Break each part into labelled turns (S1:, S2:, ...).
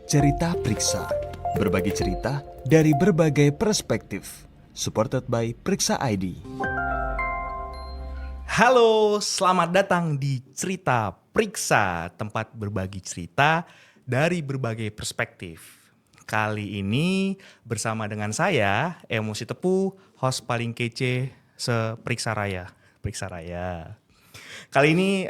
S1: Cerita Priksa. Berbagi cerita dari berbagai perspektif. Supported by Priksa ID.
S2: Halo, selamat datang di Cerita Priksa, tempat berbagi cerita dari berbagai perspektif. Kali ini bersama dengan saya, Emosi Tepu, host paling kece se-Priksa Raya. Priksa Raya. Kali ini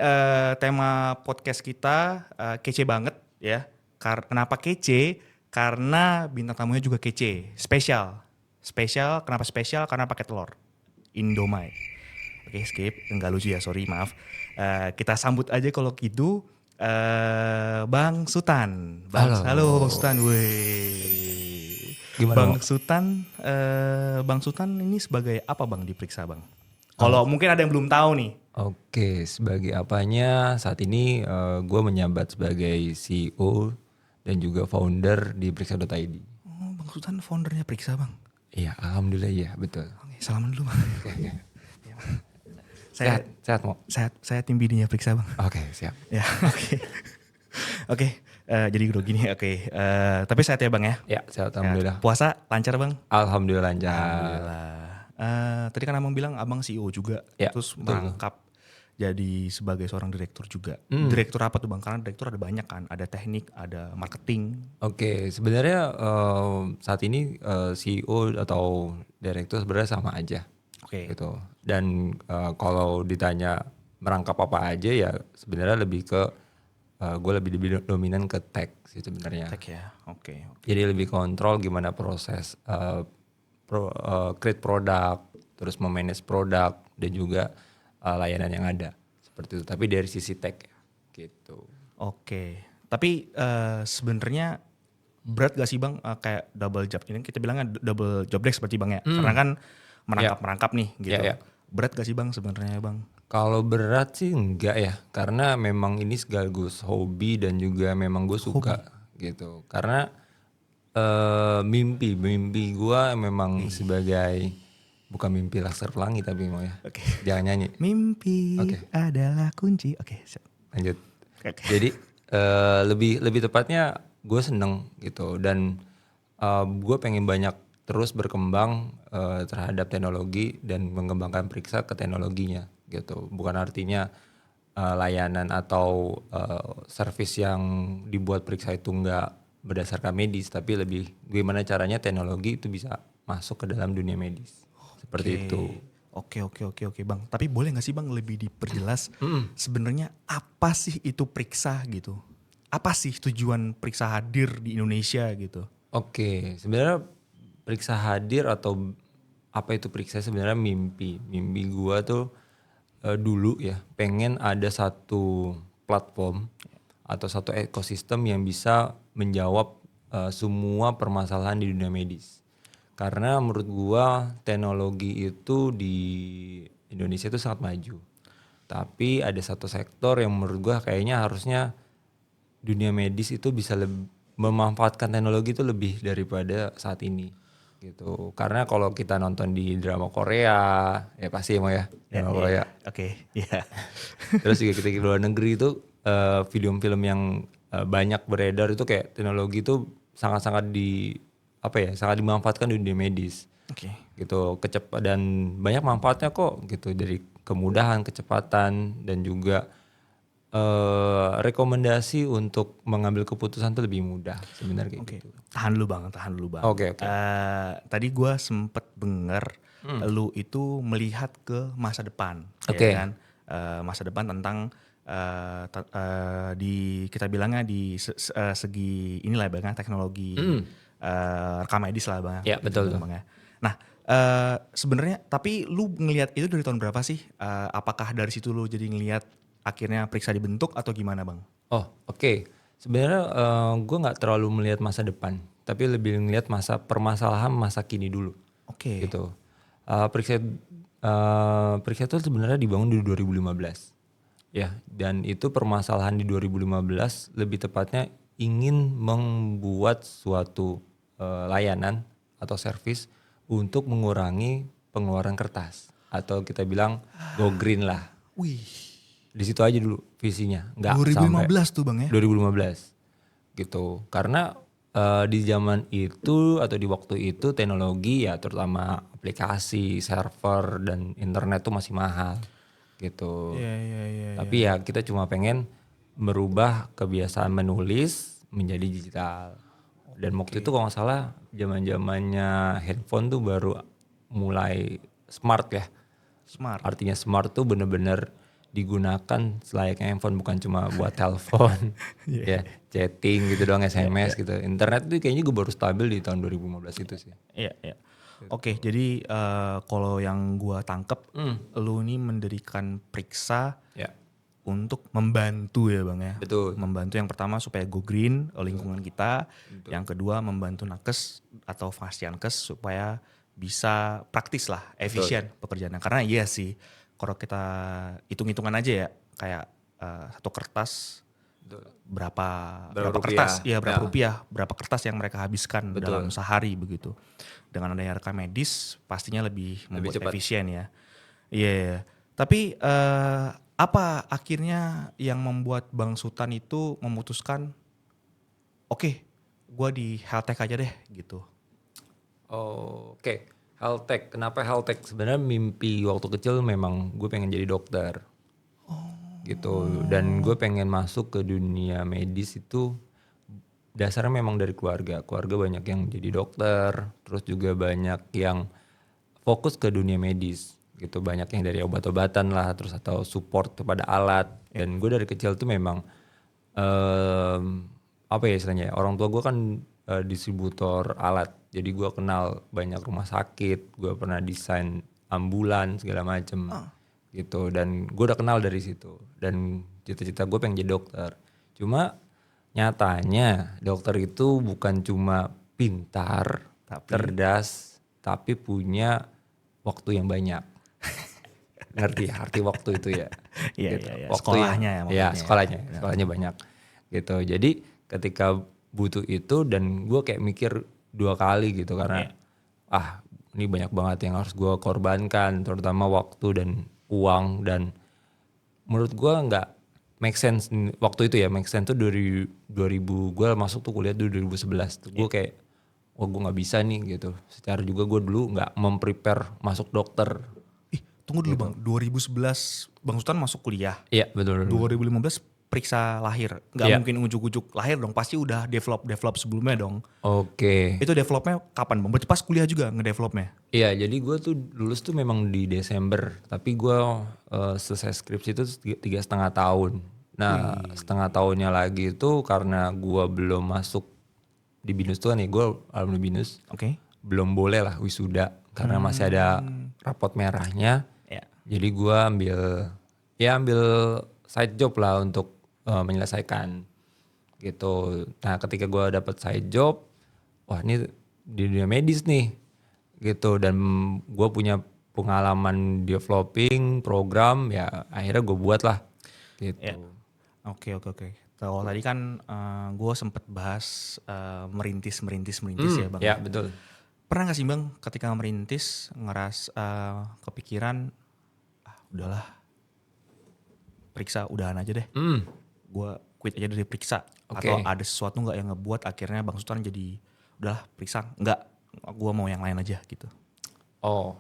S2: tema podcast kita kece banget ya. Kenapa kece? Karena bintang tamunya juga kece, spesial. Spesial, kenapa spesial? Karena pakai telur. Indomie. Oke, skip. Enggak lucu ya, sorry, maaf. Kita sambut aja kalau gitu Bang Sutan. Halo Bang Sutan. Weh.
S3: Gimana,
S2: Bang Sutan ini sebagai apa Bang diperiksa Bang? Kalau mungkin ada yang belum tahu nih.
S3: Oke, sebagai apanya saat ini gue menjabat sebagai CEO dan juga founder di Priksa.id.
S2: Oh, Bang Sutan foundernya Priksa Bang?
S3: Iya, alhamdulillah iya, betul.
S2: Oke, salaman dulu Bang.
S3: Sehat mau?
S2: Saya tim bidinya Priksa Bang.
S3: Oke, siap.
S2: Ya, oke. Oke, jadi gini, oke. Tapi sehat ya Bang ya?
S3: Ya, sehat alhamdulillah.
S2: Puasa lancar Bang?
S3: Alhamdulillah lancar.
S2: Alhamdulillah. Tadi kan abang bilang abang CEO juga,
S3: Ya,
S2: terus
S3: betul.
S2: merangkap jadi sebagai seorang direktur juga. Direktur apa tuh Bang? Karena direktur ada banyak kan, ada teknik, ada marketing.
S3: Oke, sebenarnya saat ini CEO atau direktur sebenarnya sama aja.
S2: Oke.
S3: Gitu. Dan kalau ditanya merangkap apa aja ya sebenarnya lebih ke gue lebih dominan ke tech sih sebenarnya.
S2: Tech ya, oke.
S3: Jadi lebih kontrol gimana proses create produk, terus memanage produk dan juga layanan yang ada seperti itu. Tapi dari sisi tech ya, gitu.
S2: Oke. Tapi sebenarnya berat gak sih Bang kayak double job ini? Kita bilangnya double job desk seperti Bang ya. Karena kan merangkap nih gitu.
S3: Ya.
S2: Berat gak sih Bang sebenarnya Bang?
S3: Kalau berat sih enggak ya, karena memang ini sekaligus hobi dan juga memang gue suka gitu. Karena mimpi gue memang sebagai bukan mimpi laser pelangi tapi mau ya.
S2: Oke.
S3: Jangan nyanyi.
S2: Mimpi adalah kunci. Oke,
S3: Lanjut.
S2: Oke.
S3: Jadi lebih tepatnya gue seneng gitu dan gue pengen banyak terus berkembang terhadap teknologi dan mengembangkan Priksa ke teknologinya gitu. Bukan artinya layanan atau service yang dibuat Priksa itu nggak berdasarkan medis, tapi lebih gimana caranya teknologi itu bisa masuk ke dalam dunia medis. Seperti itu.
S2: Oke Bang. Tapi boleh gak sih Bang lebih diperjelas sebenarnya apa sih itu Priksa gitu? Apa sih tujuan Priksa hadir di Indonesia gitu?
S3: Oke, sebenarnya Priksa hadir atau apa itu Priksa sebenarnya mimpi gua tuh dulu ya pengen ada satu platform atau satu ekosistem yang bisa menjawab semua permasalahan di dunia medis. Karena menurut gua teknologi itu di Indonesia itu sangat maju. Tapi ada satu sektor yang menurut gua kayaknya harusnya dunia medis itu bisa memanfaatkan teknologi itu lebih daripada saat ini gitu. Karena kalau kita nonton di drama Korea, ya pasti mau ya drama Korea.
S2: Oke, ya.
S3: Terus juga kita di luar negeri itu film-film yang banyak beredar itu kayak teknologi itu sangat-sangat sangat dimanfaatkan di dunia medis.
S2: Oke.
S3: Gitu, dan banyak manfaatnya kok gitu dari kemudahan, kecepatan dan juga rekomendasi untuk mengambil keputusan itu lebih mudah sebenarnya kayak gitu.
S2: Tahan dulu bang.
S3: Oke.
S2: Tadi gue sempet denger lu itu melihat ke masa depan,
S3: Oke.
S2: ya kan? Masa depan tentang kita bilangnya di segi inilah bang, teknologi rekam medis lah bang.
S3: Ya betul tuh.
S2: Bang, ya. Nah sebenarnya tapi lu ngelihat itu dari tahun berapa sih? Apakah dari situ lu jadi ngelihat akhirnya Priksa dibentuk atau gimana bang?
S3: Oh oke. Sebenarnya gue nggak terlalu melihat masa depan, tapi lebih melihat permasalahan masa kini dulu.
S2: Oke.
S3: Gitu. Priksa itu sebenarnya dibangun di 2015. Ya, dan itu permasalahan di 2015 lebih tepatnya ingin membuat suatu layanan atau servis untuk mengurangi pengeluaran kertas atau kita bilang go green lah.
S2: Wih.
S3: Di situ aja dulu visinya, nggak
S2: 2015
S3: sampai
S2: tuh bang ya?
S3: 2015 gitu. Karena di zaman itu atau di waktu itu teknologi ya terutama aplikasi, server dan internet tuh masih mahal gitu.
S2: Iya.
S3: Tapi ya kita cuma pengen merubah kebiasaan menulis menjadi digital. Dan waktu itu kalau nggak salah zaman-zamannya handphone tuh baru mulai smart ya.
S2: Smart.
S3: Artinya smart tuh bener-bener digunakan selayaknya handphone, bukan cuma buat telepon, ya chatting gitu doang, SMS gitu. Internet tuh kayaknya gue baru stabil di tahun 2015 itu sih.
S2: Iya. Oke, jadi kalau yang gua tangkep, lu nih mendirikan Priksa
S3: Ya,
S2: untuk membantu ya Bang ya.
S3: betul.
S2: Membantu yang pertama supaya go green lingkungan kita, yang kedua membantu nakes atau Fasiankes supaya bisa praktis lah, efisien pekerjaannya. Karena iya sih, kalau kita hitung-hitungan aja ya, kayak satu kertas
S3: Betul.
S2: berapa
S3: rupiah.
S2: kertas, iya berapa
S3: Ya.
S2: rupiah, berapa kertas yang mereka habiskan
S3: Betul.
S2: dalam sehari begitu. Dengan adanya rekam medis pastinya lebih membuat
S3: cepat.
S2: efisien ya. Iya. Tapi apa akhirnya yang membuat Bang Sultan itu memutuskan, oke, gua di health tech aja deh gitu.
S3: Oke, health tech. Kenapa health tech? Sebenarnya mimpi waktu kecil memang gue pengen jadi dokter. Gitu. Dan gue pengen masuk ke dunia medis itu dasarnya memang dari keluarga. Keluarga banyak yang jadi dokter, terus juga banyak yang fokus ke dunia medis gitu. Banyak yang dari obat-obatan lah, terus atau support kepada alat. Dan gue dari kecil tuh memang apa ya istilahnya? Orang tua gue kan distributor alat. Jadi gue kenal banyak rumah sakit, gue pernah desain ambulan segala macem gitu. Dan gue udah kenal dari situ. Dan cita-cita gue pengen jadi dokter. Cuma nyatanya dokter itu bukan cuma pintar, cerdas, tapi punya waktu yang banyak. Ngerti ya arti waktu itu ya?
S2: Iya,
S3: Gitu.
S2: iya.
S3: Waktu
S2: Sekolahnya ya maksudnya.
S3: Ya, sekolahnya banyak. Gitu. Jadi ketika butuh itu dan gue kayak mikir 2 kali gitu karena ini banyak banget yang harus gue korbankan, terutama waktu dan uang, dan menurut gue nggak make sense waktu itu ya. Make sense tuh dari 2000 gue masuk tuh kuliah tuh 2011 tuh gue kayak gue nggak bisa nih gitu. Secara juga gue dulu nggak memprepare masuk dokter.
S2: Tunggu dulu Bang, 2011 Bang Sultan masuk kuliah.
S3: Iya betul.
S2: 2015 periksa lahir. Nggak mungkin ujuk-ujuk lahir dong, pasti udah develop sebelumnya dong.
S3: Oke.
S2: Itu developnya kapan Bang? Berarti pas kuliah juga ngedevelopnya?
S3: Iya, jadi gue tuh lulus tuh memang di Desember, tapi gue selesai skripsi itu 3,5 tahun. Nah, setengah tahunnya lagi itu karena gue belum masuk di BINUS tuh nih, gue alumni BINUS,
S2: Oke.
S3: belum boleh lah wisuda karena masih ada rapot merahnya.
S2: Ya.
S3: Jadi gue ambil side job lah untuk menyelesaikan gitu. Nah, ketika gue dapet side job, wah ini di dunia medis nih gitu, dan gue punya pengalaman developing program, ya akhirnya gue buat lah gitu.
S2: Ya. Oke. Kalau tadi kan gue sempet bahas merintis ya Bang.
S3: Ya betul.
S2: Pernah gak sih Bang ketika merintis kepikiran, udahlah periksa udahan aja deh. Gue quit aja dari periksa.
S3: Oke.
S2: Atau ada sesuatu gak yang ngebuat akhirnya Bang Sultan jadi udahlah periksa. Enggak, gue mau yang lain aja gitu.
S3: Oh,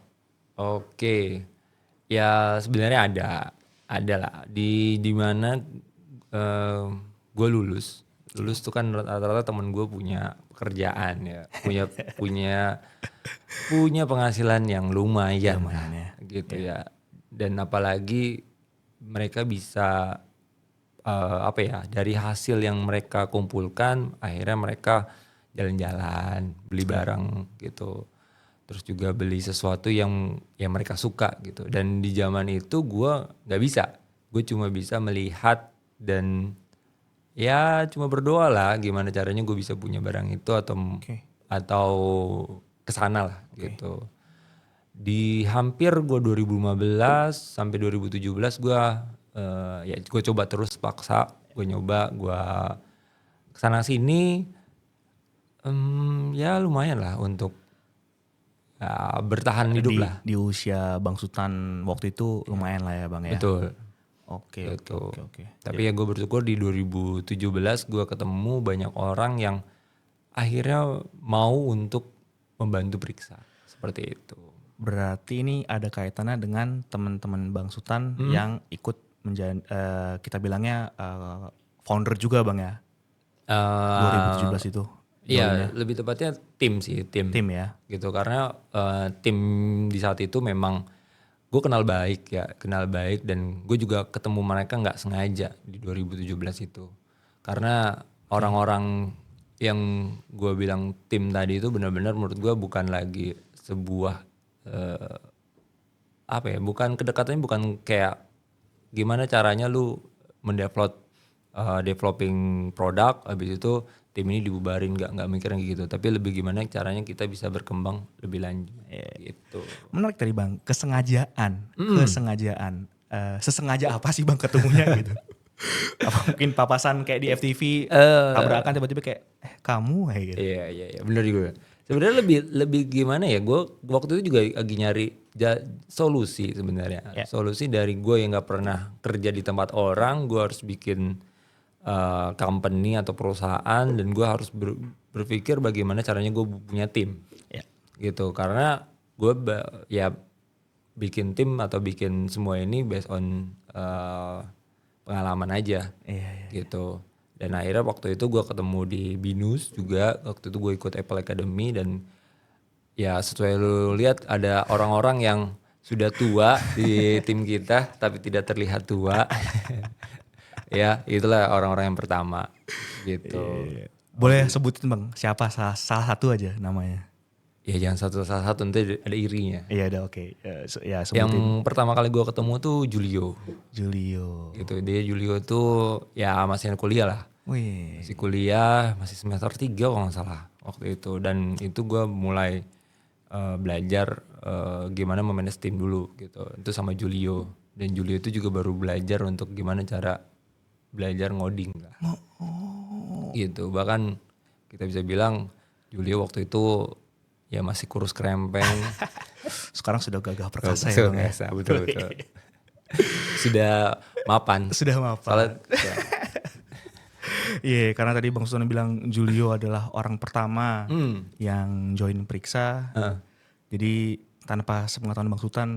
S3: oke. Ya sebenarnya ada lah di mana gue lulus tuh kan rata-rata temen gue punya pekerjaan ya, punya penghasilan yang lumayan lah, gitu ya. Dan apalagi mereka bisa dari hasil yang mereka kumpulkan akhirnya mereka jalan-jalan, beli barang gitu. Terus juga beli sesuatu yang mereka suka gitu. Dan di zaman itu gue nggak bisa. Gue cuma bisa melihat dan ya cuma berdoa lah gimana caranya gue bisa punya barang itu atau kesana lah gitu. Di hampir gue 2015 sampai 2017 gue gue coba terus paksa. Gue nyoba, gue kesana sini. Ya lumayan lah untuk bertahan hidup lah.
S2: Di usia Bang Sultan waktu itu lumayan lah ya Bang ya.
S3: Betul.
S2: Oke.
S3: Tapi ya gue bersyukur di 2017 gue ketemu banyak orang yang akhirnya mau untuk membantu Priksa seperti itu.
S2: Berarti ini ada kaitannya dengan teman-teman Bang Sultan yang ikut menjadi kita bilangnya founder juga Bang ya. 2017 itu.
S3: Iya, lebih tepatnya tim sih, tim
S2: ya.
S3: gitu, karena tim di saat itu memang gue kenal baik dan gue juga ketemu mereka nggak sengaja di 2017 itu, karena orang-orang yang gue bilang tim tadi itu benar-benar menurut gue bukan lagi sebuah bukan kedekatannya, bukan kayak gimana caranya lu developing produk, habis itu tim ini dibubarin, nggak mikir kayak gitu, tapi lebih gimana caranya kita bisa berkembang lebih lanjut gitu.
S2: Menarik tadi Bang, kesengajaan. Sesengaja apa sih Bang ketemunya gitu? Apa mungkin papasan kayak di FTV tabrakan tiba-tiba kayak kamu kayak gitu.
S3: Iya bener juga. Sebenarnya lebih gimana ya, gue waktu itu juga lagi nyari solusi sebenarnya. Solusi dari gue yang nggak pernah kerja di tempat orang, gue harus bikin company atau perusahaan, dan gue harus berpikir bagaimana caranya gue punya tim, gitu. Karena gue bikin tim atau bikin semua ini based on pengalaman aja, gitu. Dan akhirnya waktu itu gue ketemu di Binus juga, waktu itu gue ikut Apple Academy, dan ya sesuai lu lihat ada orang-orang yang sudah tua di tim kita tapi tidak terlihat tua. Ya itulah orang-orang yang pertama gitu.
S2: Boleh sebutin Bang siapa salah satu aja namanya?
S3: Ya jangan salah satu, nanti ada irinya.
S2: Iya udah oke. Ya sebutin.
S3: Yang pertama kali gue ketemu tuh Julio.
S2: Gitu.
S3: Dia Julio tuh ya masih kuliah lah.
S2: Wih.
S3: Masih kuliah, masih semester 3 kalau nggak salah waktu itu. Dan itu gue mulai belajar gimana memanage tim dulu gitu. Itu sama Julio. Dan Julio itu juga baru belajar untuk gimana cara belajar ngoding lah. Gitu. Bahkan kita bisa bilang Julio waktu itu ya masih kurus kerempeng.
S2: Sekarang sudah gagah perkasa ya Bang ya.
S3: Betul. Sudah mapan. Soalnya,
S2: Iya, karena tadi Bang Sultan bilang Julio adalah orang pertama yang join Priksa. Jadi tanpa sepengetahuan Bang Sultan,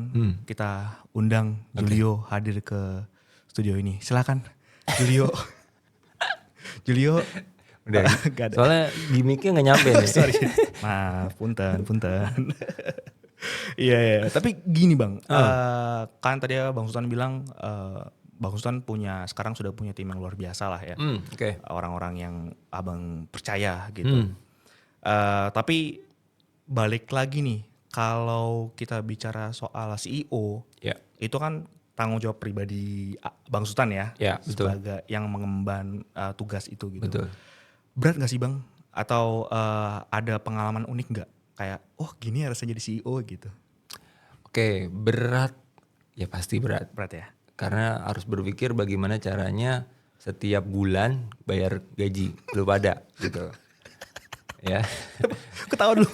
S2: kita undang Julio hadir ke studio ini. Silakan Julio. Julio.
S3: Udah, soalnya gimmicknya nggak nyampe nih.
S2: Sorry. Maaf, punten. Iya. Tapi gini Bang, kan tadi Bang Sultan bilang Bang Sultan sekarang sudah punya tim yang luar biasa lah ya. Orang-orang yang abang percaya gitu. Tapi balik lagi nih, kalau kita bicara soal CEO, itu kan tanggung jawab pribadi Bang Sultan ya, sebagai yang mengemban tugas itu gitu.
S3: Betul.
S2: Berat gak sih Bang? Atau ada pengalaman unik gak? Kayak, gini ya rasanya jadi CEO gitu.
S3: Oke, berat. Ya pasti berat.
S2: Berat ya?
S3: Karena harus berpikir bagaimana caranya setiap bulan bayar gaji lu pada gitu. Ya.
S2: Ketawa dulu.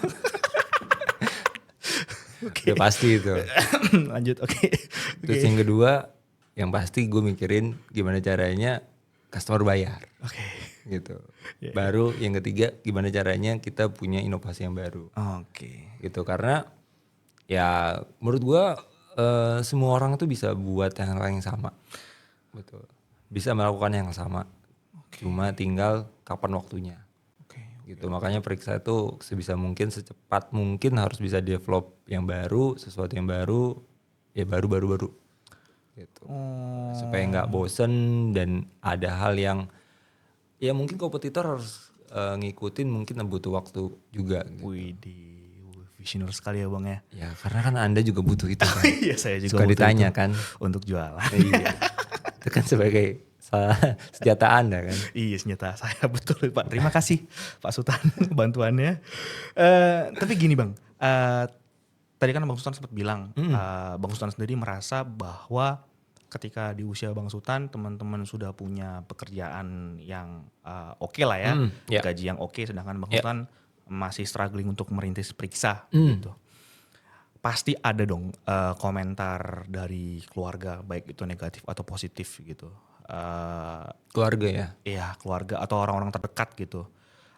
S3: Udah pasti itu.
S2: Lanjut, oke.
S3: Terus yang kedua, yang pasti gue mikirin gimana caranya customer bayar. Gitu. Baru yang ketiga, gimana caranya kita punya inovasi yang baru. Gitu, karena ya menurut gue semua orang tuh bisa buat hal yang sama. Betul. Bisa melakukan yang sama. Cuma tinggal kapan waktunya. Gitu. Makanya Priksa itu sebisa mungkin, secepat mungkin harus bisa develop yang baru, sesuatu yang baru, ya baru. Gitu. Supaya nggak bosen dan ada hal yang ya mungkin kompetitor harus ngikutin, mungkin butuh waktu juga. Gitu.
S2: Widih, visioner sekali ya Bang ya.
S3: Ya karena kan Anda juga butuh itu kan.
S2: Iya, saya juga
S3: suka
S2: butuh
S3: ditanya
S2: itu
S3: kan.
S2: untuk jualan.
S3: Iya. Itu kan sebagai senjata Anda kan.
S2: Iya, senjata saya, betul Pak. Terima kasih Pak Sultan bantuannya. Tapi gini Bang, tadi kan Bang Sultan sempat bilang, Bang Sultan sendiri merasa bahwa ketika di usia Bang Sultan, teman-teman sudah punya pekerjaan yang oke lah ya, gaji yang oke, sedangkan Bang Sultan masih struggling untuk merintis Priksa gitu. Pasti ada dong komentar dari keluarga, baik itu negatif atau positif gitu.
S3: Keluarga ya?
S2: Iya, keluarga atau orang-orang terdekat gitu.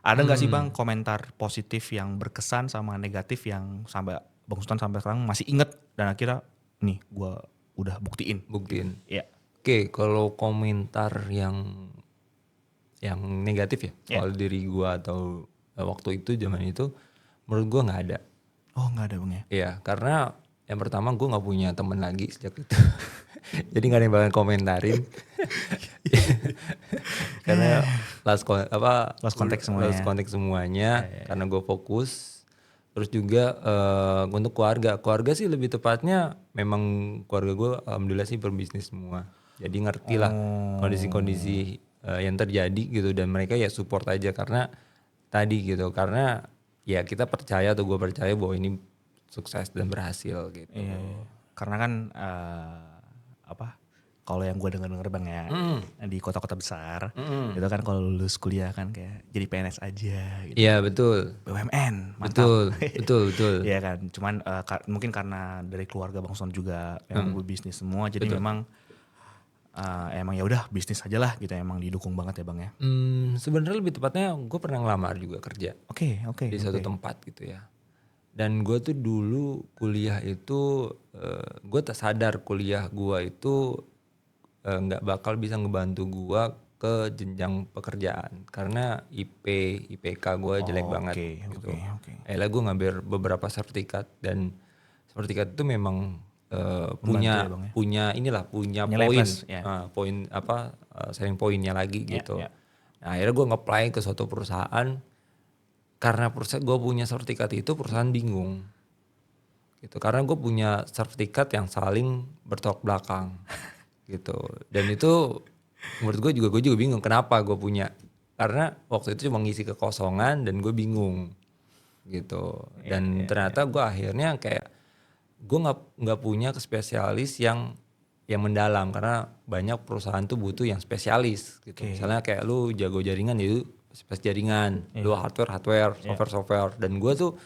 S2: Ada nggak sih Bang komentar positif yang berkesan sama negatif yang sampai Bang Sultan sampai sekarang masih inget dan akhirnya nih gue udah buktiin. Iya.
S3: Oke, kalau komentar yang negatif ya soal diri gua atau waktu itu zaman itu, menurut gua nggak ada.
S2: Oh nggak ada Bang ya?
S3: Iya, karena yang pertama gua nggak punya temen lagi sejak itu. Jadi nggak ada yang bakal komentarin. Karena lost contact semuanya karena gue fokus. Terus juga untuk keluarga sih lebih tepatnya memang keluarga gue alhamdulillah sih berbisnis semua. Jadi ngerti lah kondisi-kondisi yang terjadi gitu, dan mereka ya support aja karena tadi gitu, karena ya kita percaya atau gue percaya bahwa ini sukses dan berhasil gitu.
S2: Iya. Karena kan kalau yang gue denger Bang ya di kota-kota besar itu kan kalau lulus kuliah kan kayak jadi PNS aja gitu.
S3: Iya betul.
S2: BUMN mantap.
S3: Betul.
S2: Iya kan, cuman mungkin karena dari keluarga Bang Son juga yang berbisnis semua, jadi memang emang ya udah bisnis aja lah gitu, emang didukung banget ya Bang ya.
S3: Sebenarnya lebih tepatnya gue pernah ngelamar juga kerja
S2: Oke.
S3: di satu tempat gitu ya. Dan gue tuh dulu kuliah itu gue tak sadar kuliah gue itu nggak bakal bisa ngebantu gue ke jenjang pekerjaan karena IPK gue jelek banget gitu. Akhirnya gue ngambil beberapa sertifikat, dan sertifikat itu memang punya poin, sharing poinnya lagi gitu. Nah, akhirnya gue nge-apply ke suatu perusahaan, karena gue punya sertifikat itu, perusahaan bingung gitu karena gue punya sertifikat yang saling bertolak belakang gitu. Dan itu menurut gue juga bingung kenapa gue punya, karena waktu itu cuma ngisi kekosongan dan gue bingung gitu. Dan ternyata gue akhirnya kayak gue nggak punya spesialis yang mendalam, karena banyak perusahaan tuh butuh yang spesialis gitu. Misalnya kayak lu jago jaringan, ya lu spesialis jaringan, lu hardware, software, dan gue tuh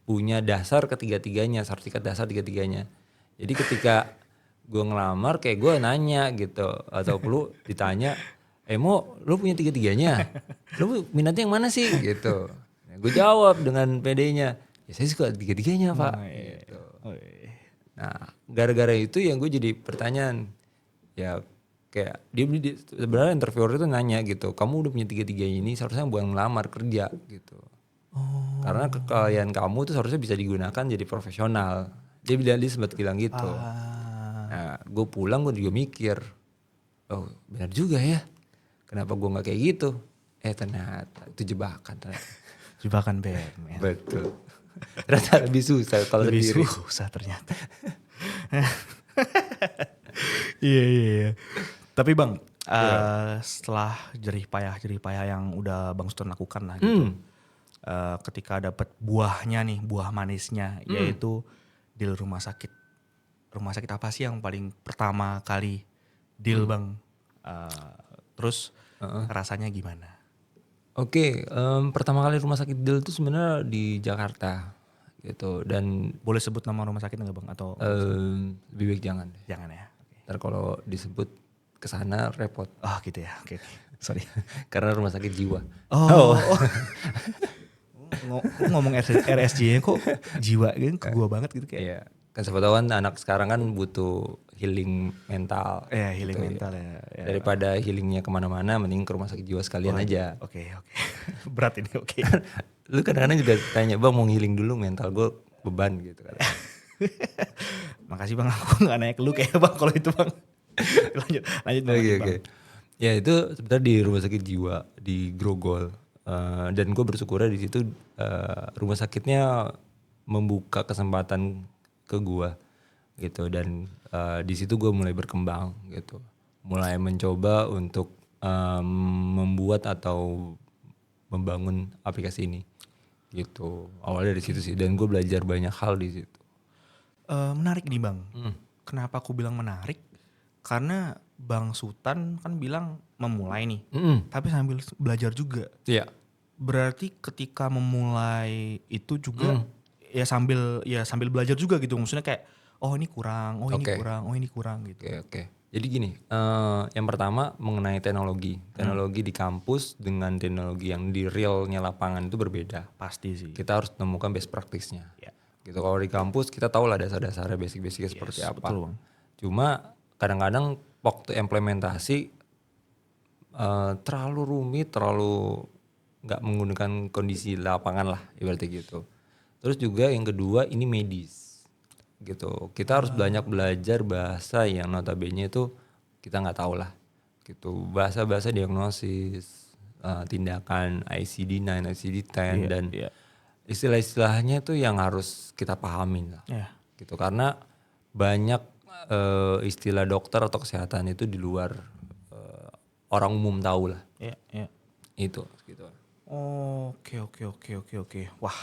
S3: punya dasar ketiga-tiganya, sertifikat dasar tiga-tiganya. Jadi ketika gue ngelamar kayak gue nanya gitu, atau perlu ditanya, lu punya tiga-tiganya, lu minatnya yang mana sih gitu. Nah, gue jawab dengan pedenya, ya saya suka tiga-tiganya Pak. Gitu. Nah gara-gara itu yang gue jadi pertanyaan, ya kayak dia sebenarnya interviewer itu nanya gitu, kamu udah punya tiga-tiga ini seharusnya buat ngelamar kerja gitu. Karena kekayaan kamu tuh seharusnya bisa digunakan jadi profesional. Dia sempat bilang gitu. Nah gue pulang gue juga mikir, oh benar juga ya, kenapa gue gak kayak gitu. Ternyata itu jebakan ternyata.
S2: Jebakan BM.
S3: Betul. Ternyata lebih susah kalau
S2: lebih
S3: sendiri.
S2: susah ternyata. Iya. Tapi Bang, setelah jerih payah yang udah Bang Sultan lakukan lah gitu. Ketika dapat buahnya nih, buah manisnya, yaitu deal rumah sakit. Rumah sakit apa sih yang paling pertama kali deal Bang? Terus rasanya gimana?
S3: Oke, pertama kali rumah sakit deal itu sebenarnya di Jakarta gitu, dan
S2: boleh sebut nama rumah sakit nggak Bang? Atau
S3: lebih baik jangan.
S2: Jangan ya.
S3: Ntar kalau disebut kesana repot.
S2: Oh gitu ya. Oke. Sorry.
S3: Karena rumah sakit jiwa.
S2: Oh. Ngomong RSJ kok jiwa gitu ke gua banget gitu kayak.
S3: Iya. Kan siapa tahu kan anak sekarang kan butuh healing mental.
S2: Iya, healing
S3: gitu,
S2: mental ya.
S3: Daripada healingnya kemana-mana, mending ke rumah sakit jiwa sekalian aja.
S2: Oke. Berat ini, oke.
S3: Lu kadang-kadang juga tanya, Bang mau healing dulu mental gue beban gitu kan.
S2: Makasih Bang, aku gak nanya ke lu kayak Bang kalau itu Bang. lanjut
S3: Oke. Ya itu sebenarnya di rumah sakit jiwa di Grogol. Dan gue bersyukurnya di situ rumah sakitnya membuka kesempatan ke gue gitu, dan di situ gue mulai berkembang gitu, mulai mencoba untuk membuat atau membangun aplikasi ini gitu. Awalnya dari situ sih, dan gue belajar banyak hal di situ.
S2: Menarik nih Bang. Kenapa aku bilang menarik? Karena Bang Sultan kan bilang memulai nih, tapi sambil belajar juga.
S3: Iya.
S2: Berarti ketika memulai itu juga ya sambil belajar juga gitu. Maksudnya kayak oh ini kurang, ini kurang gitu.
S3: Oke. Jadi gini, yang pertama mengenai teknologi. Teknologi di kampus dengan teknologi yang di realnya lapangan itu berbeda.
S2: Pasti sih.
S3: Kita harus temukan best practice-nya.
S2: Ya.
S3: Gitu. Kalau di kampus kita tahu lah dasar-dasarnya, basic-basicnya seperti apa.
S2: Betul Bang.
S3: Cuma kadang-kadang waktu implementasi terlalu rumit, terlalu nggak menggunakan kondisi lapangan lah ibaratnya gitu. Terus juga yang kedua ini medis gitu. Kita harus banyak belajar bahasa yang notabene itu kita nggak tahu lah gitu. Bahasa-bahasa diagnosis, tindakan ICD-9, ICD-10 dan istilah-istilahnya itu yang harus kita pahamin lah. Gitu karena banyak istilah dokter atau kesehatan itu di luar orang umum tahu lah. Itu gitu.
S2: Oke. Wah,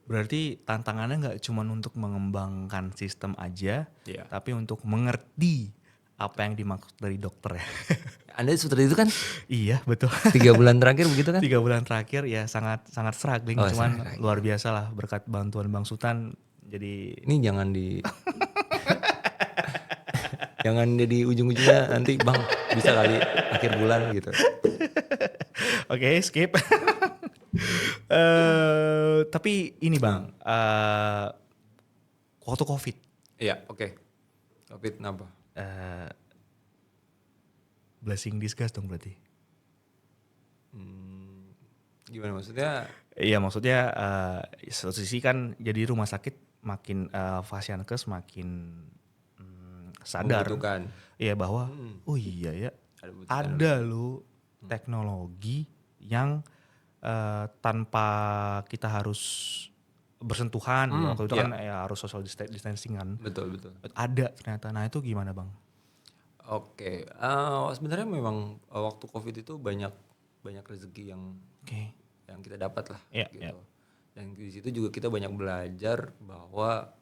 S2: berarti tantangannya nggak cuma untuk mengembangkan sistem aja, tapi untuk mengerti apa yang dimaksud dari dokter ya.
S3: Anda seperti itu kan?
S2: Iya, betul.
S3: 3 bulan terakhir begitu kan?
S2: 3 bulan terakhir ya sangat struggling, cuman luar biasa lah berkat bantuan Bang Sultan. Jadi
S3: ini jangan jangan jadi ujung-ujungnya nanti Bang bisa kali akhir bulan gitu.
S2: Oke, skip. Tapi ini Bang, waktu COVID.
S3: Iya, oke. COVID kenapa?
S2: Blessing disguise dong berarti.
S3: Gimana maksudnya?
S2: Iya maksudnya satu sisi kan jadi rumah sakit makin Fasiankes makin sadar.
S3: Membutuhkan.
S2: Iya bahwa oh iya ya ada loh teknologi yang tanpa kita harus bersentuhan waktu itu kan ya harus social distancing kan.
S3: Betul.
S2: Ada ternyata. Nah itu gimana Bang?
S3: Oke. Sebenarnya memang waktu COVID itu banyak rezeki yang kita dapat lah gitu. Dan di situ juga kita banyak belajar bahwa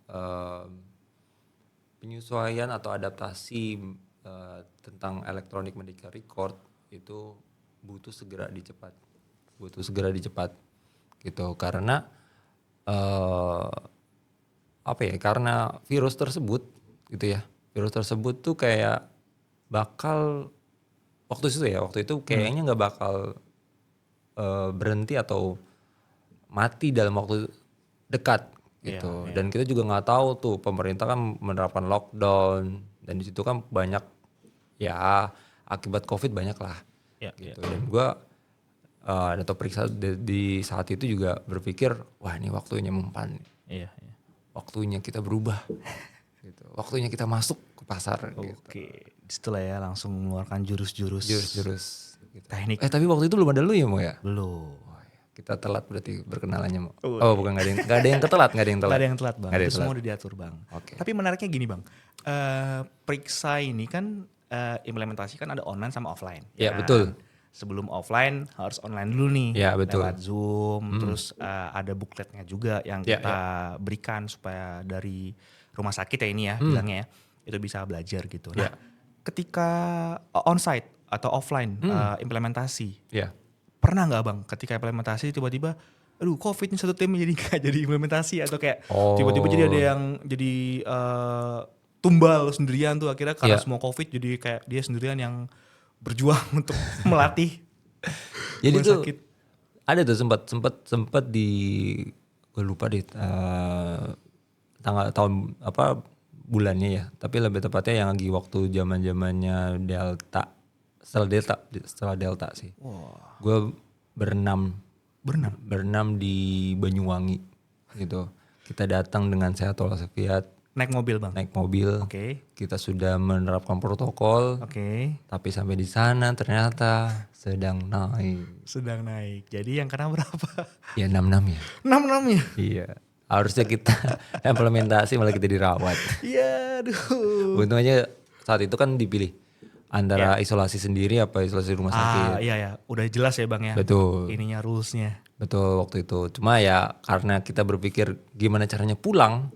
S3: penyesuaian atau adaptasi tentang electronic medical record itu butuh segera dicepat gitu karena karena virus tersebut tuh kayak bakal waktu itu kayaknya nggak bakal berhenti atau mati dalam waktu dekat gitu. Dan kita juga nggak tahu tuh pemerintah kan menerapkan lockdown dan di situ kan banyak ya akibat COVID banyak lah gitu. Dan gue atau periksa di saat itu juga berpikir wah ini waktunya mempan, waktunya kita berubah, gitu. Waktunya kita masuk ke pasar.
S2: Oke, setelah ya langsung mengeluarkan jurus-jurus.
S3: Gitu.
S2: Teknik.
S3: Tapi waktu itu belum ada lu ya Mo ya?
S2: Belum.
S3: Kita telat berarti berkenalannya Mo. Oh bukan nggak ada yang telat.
S2: Nggak ada yang telat Bang. Itu semua udah diatur Bang. Tapi menariknya gini Bang, periksa ini kan implementasi kan ada online sama offline.
S3: Ya betul.
S2: Sebelum offline harus online dulu nih.
S3: Ya betul.
S2: Lewat Zoom, terus ada bookletnya juga yang kita berikan supaya dari rumah sakit ya ini ya bilangnya ya, itu bisa belajar gitu. Nah, ketika onsite atau offline implementasi, pernah nggak Bang ketika implementasi tiba-tiba, aduh COVID nih satu tim jadi nggak jadi implementasi atau kayak tiba-tiba jadi ada yang jadi tumbal sendirian tuh akhirnya karena semua COVID jadi kayak dia sendirian yang berjuang untuk melatih.
S3: Jadi tuh sakit. Ada tuh sempat di gue lupa deh tanggal tahun apa bulannya ya, tapi lebih tepatnya yang lagi waktu zamannya setelah Delta sih. Gue berenam di Banyuwangi gitu. Kita datang dengan sehat walafiat.
S2: Naik mobil Bang?
S3: Naik mobil. Kita sudah menerapkan protokol. Tapi sampai di sana ternyata sedang naik. Jadi yang kena berapa? Ya 66 ya.
S2: 66 ya?
S3: Iya. Harusnya kita implementasi malah kita dirawat.
S2: Iya aduh.
S3: Untung aja saat itu kan dipilih antara isolasi sendiri apa isolasi rumah sakit.
S2: Iya. Udah jelas ya Bang ya.
S3: Betul.
S2: Ininya rulesnya.
S3: Betul waktu itu. Cuma ya karena kita berpikir gimana caranya pulang.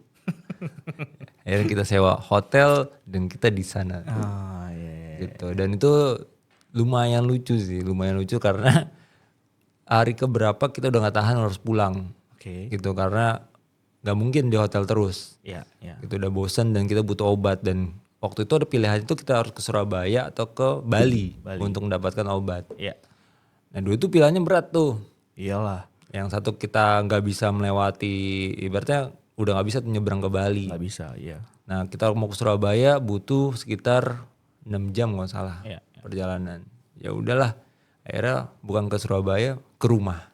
S3: Akhirnya kita sewa hotel dan kita di sana. Gitu. Dan itu lumayan lucu karena hari keberapa kita udah nggak tahan harus pulang. Gitu karena nggak mungkin di hotel terus. Gitu udah bosan dan kita butuh obat dan waktu itu ada pilihan itu kita harus ke Surabaya atau ke Bali,
S2: Bali.
S3: untuk mendapatkan obat.
S2: Iya.
S3: Nah dulu itu pilihannya berat tuh.
S2: Iyalah,
S3: Yang satu kita nggak bisa melewati, ibaratnya udah nggak bisa nyebrang ke Bali.
S2: nggak bisa, iya.
S3: Nah kita mau ke Surabaya butuh sekitar 6 jam kalau nggak salah
S2: Iya.
S3: perjalanan. Ya udahlah, akhirnya bukan ke Surabaya, ke rumah.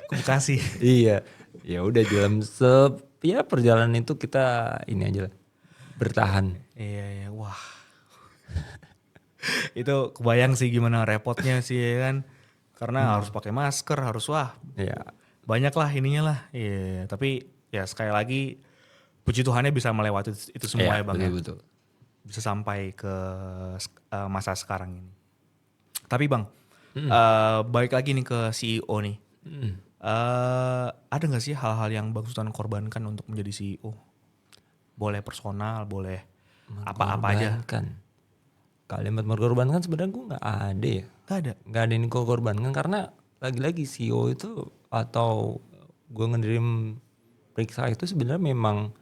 S2: Ke Bekasi.
S3: Iya, ya udah dalam ya perjalanan itu kita ini aja lah, bertahan.
S2: Iya, wah. Itu kebayang sih gimana repotnya sih ya kan. Karena harus pakai masker, harus
S3: Ya,
S2: banyak lah ininya lah. Iya, tapi ya sekali lagi puji Tuhannya bisa melewati itu semua ya Bang ya.
S3: betul.
S2: Bisa sampai ke masa sekarang ini. Tapi Bang, balik lagi nih ke CEO nih. Ada gak sih hal-hal yang Bang Sultan korbankan untuk menjadi CEO? Boleh personal, boleh apa-apa aja.
S3: Mengorbankan. Kalimat mengorbankan sebenarnya gue nggak ada ya. Nggak ada yang gue korbankan karena lagi-lagi CEO itu atau gue ngedim periksa itu sebenarnya memang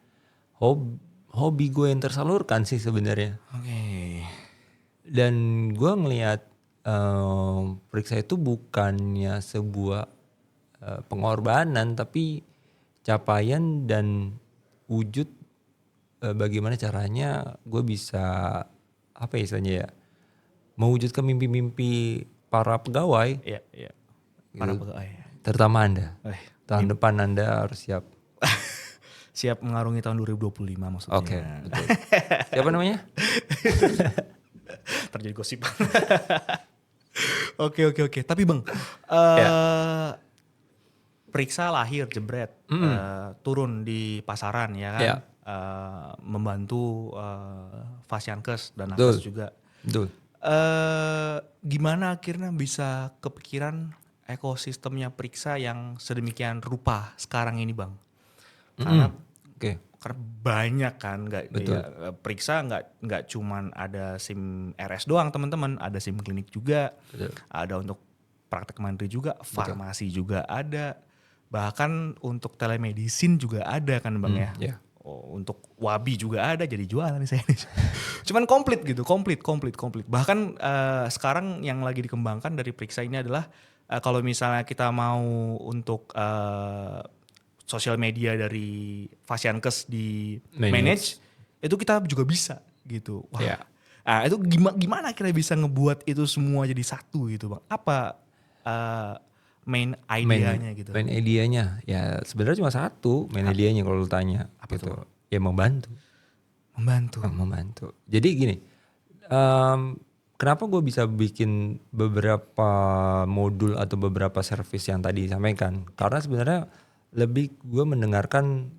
S3: hobi gue yang tersalurkan sih sebenarnya.
S2: Oke.
S3: Dan gue ngelihat periksa itu bukannya sebuah pengorbanan, tapi capaian dan wujud bagaimana caranya gue bisa apa ya istilahnya ya, mewujudkan mimpi-mimpi para pegawai.
S2: Iya. Para
S3: Gitu.
S2: pegawai.
S3: Terutama Anda.
S2: Eh,
S3: Tahun depan Anda harus siap.
S2: siap mengarungi tahun 2025 maksudnya.
S3: Oke, betul. Siapa namanya?
S2: Terjadi gosip. Oke. Tapi Bang, periksa lahir jebret, turun di pasaran ya kan,
S3: Ya.
S2: membantu Fasiankes dan Nakes juga.
S3: Betul.
S2: Gimana akhirnya bisa kepikiran ekosistemnya periksa yang sedemikian rupa sekarang ini Bang? Karena
S3: Oke.
S2: karena banyak kan,
S3: Betul.
S2: periksa nggak cuman ada SIM RS doang teman-teman, ada SIM klinik juga,
S3: Betul.
S2: ada untuk praktek mandiri juga, farmasi juga ada, bahkan untuk telemedicine juga ada kan Bang ya.
S3: Ya.
S2: Oh, untuk wabi juga ada, jadi jualan nih saya nih. Cuman komplit gitu, komplit. Bahkan sekarang yang lagi dikembangkan dari periksa ini adalah kalau misalnya kita mau untuk sosial media dari Fasiankes di manage, itu kita juga bisa gitu. Wah.
S3: Ya.
S2: Nah, itu gimana kira bisa ngebuat itu semua jadi satu gitu Bang? Apa main idenya gitu?
S3: Main idenya ya sebenarnya cuma satu main idenya kalau lu tanya.
S2: Apa
S3: gitu.
S2: tuh?
S3: Ya membantu. Membantu. Jadi gini, kenapa gue bisa bikin beberapa modul atau beberapa service yang tadi disampaikan? Karena sebenarnya lebih gue mendengarkan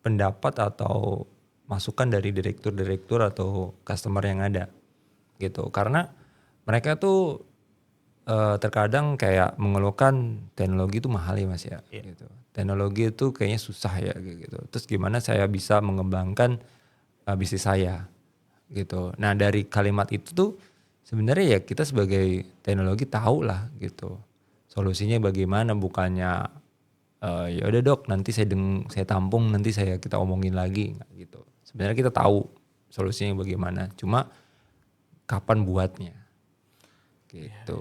S3: pendapat atau masukan dari direktur-direktur atau customer yang ada gitu. Karena mereka tuh terkadang kayak mengeluhkan teknologi itu mahal ya Mas ya. Gitu. Teknologi itu kayaknya susah ya gitu. Terus gimana saya bisa mengembangkan bisnis saya gitu. Nah dari kalimat itu tuh sebenarnya ya kita sebagai teknologi tahu lah gitu. Solusinya bagaimana, bukannya ya udah dok nanti saya tampung nanti kita omongin lagi gitu. Sebenarnya kita tahu solusinya bagaimana. Cuma kapan buatnya. Gitu.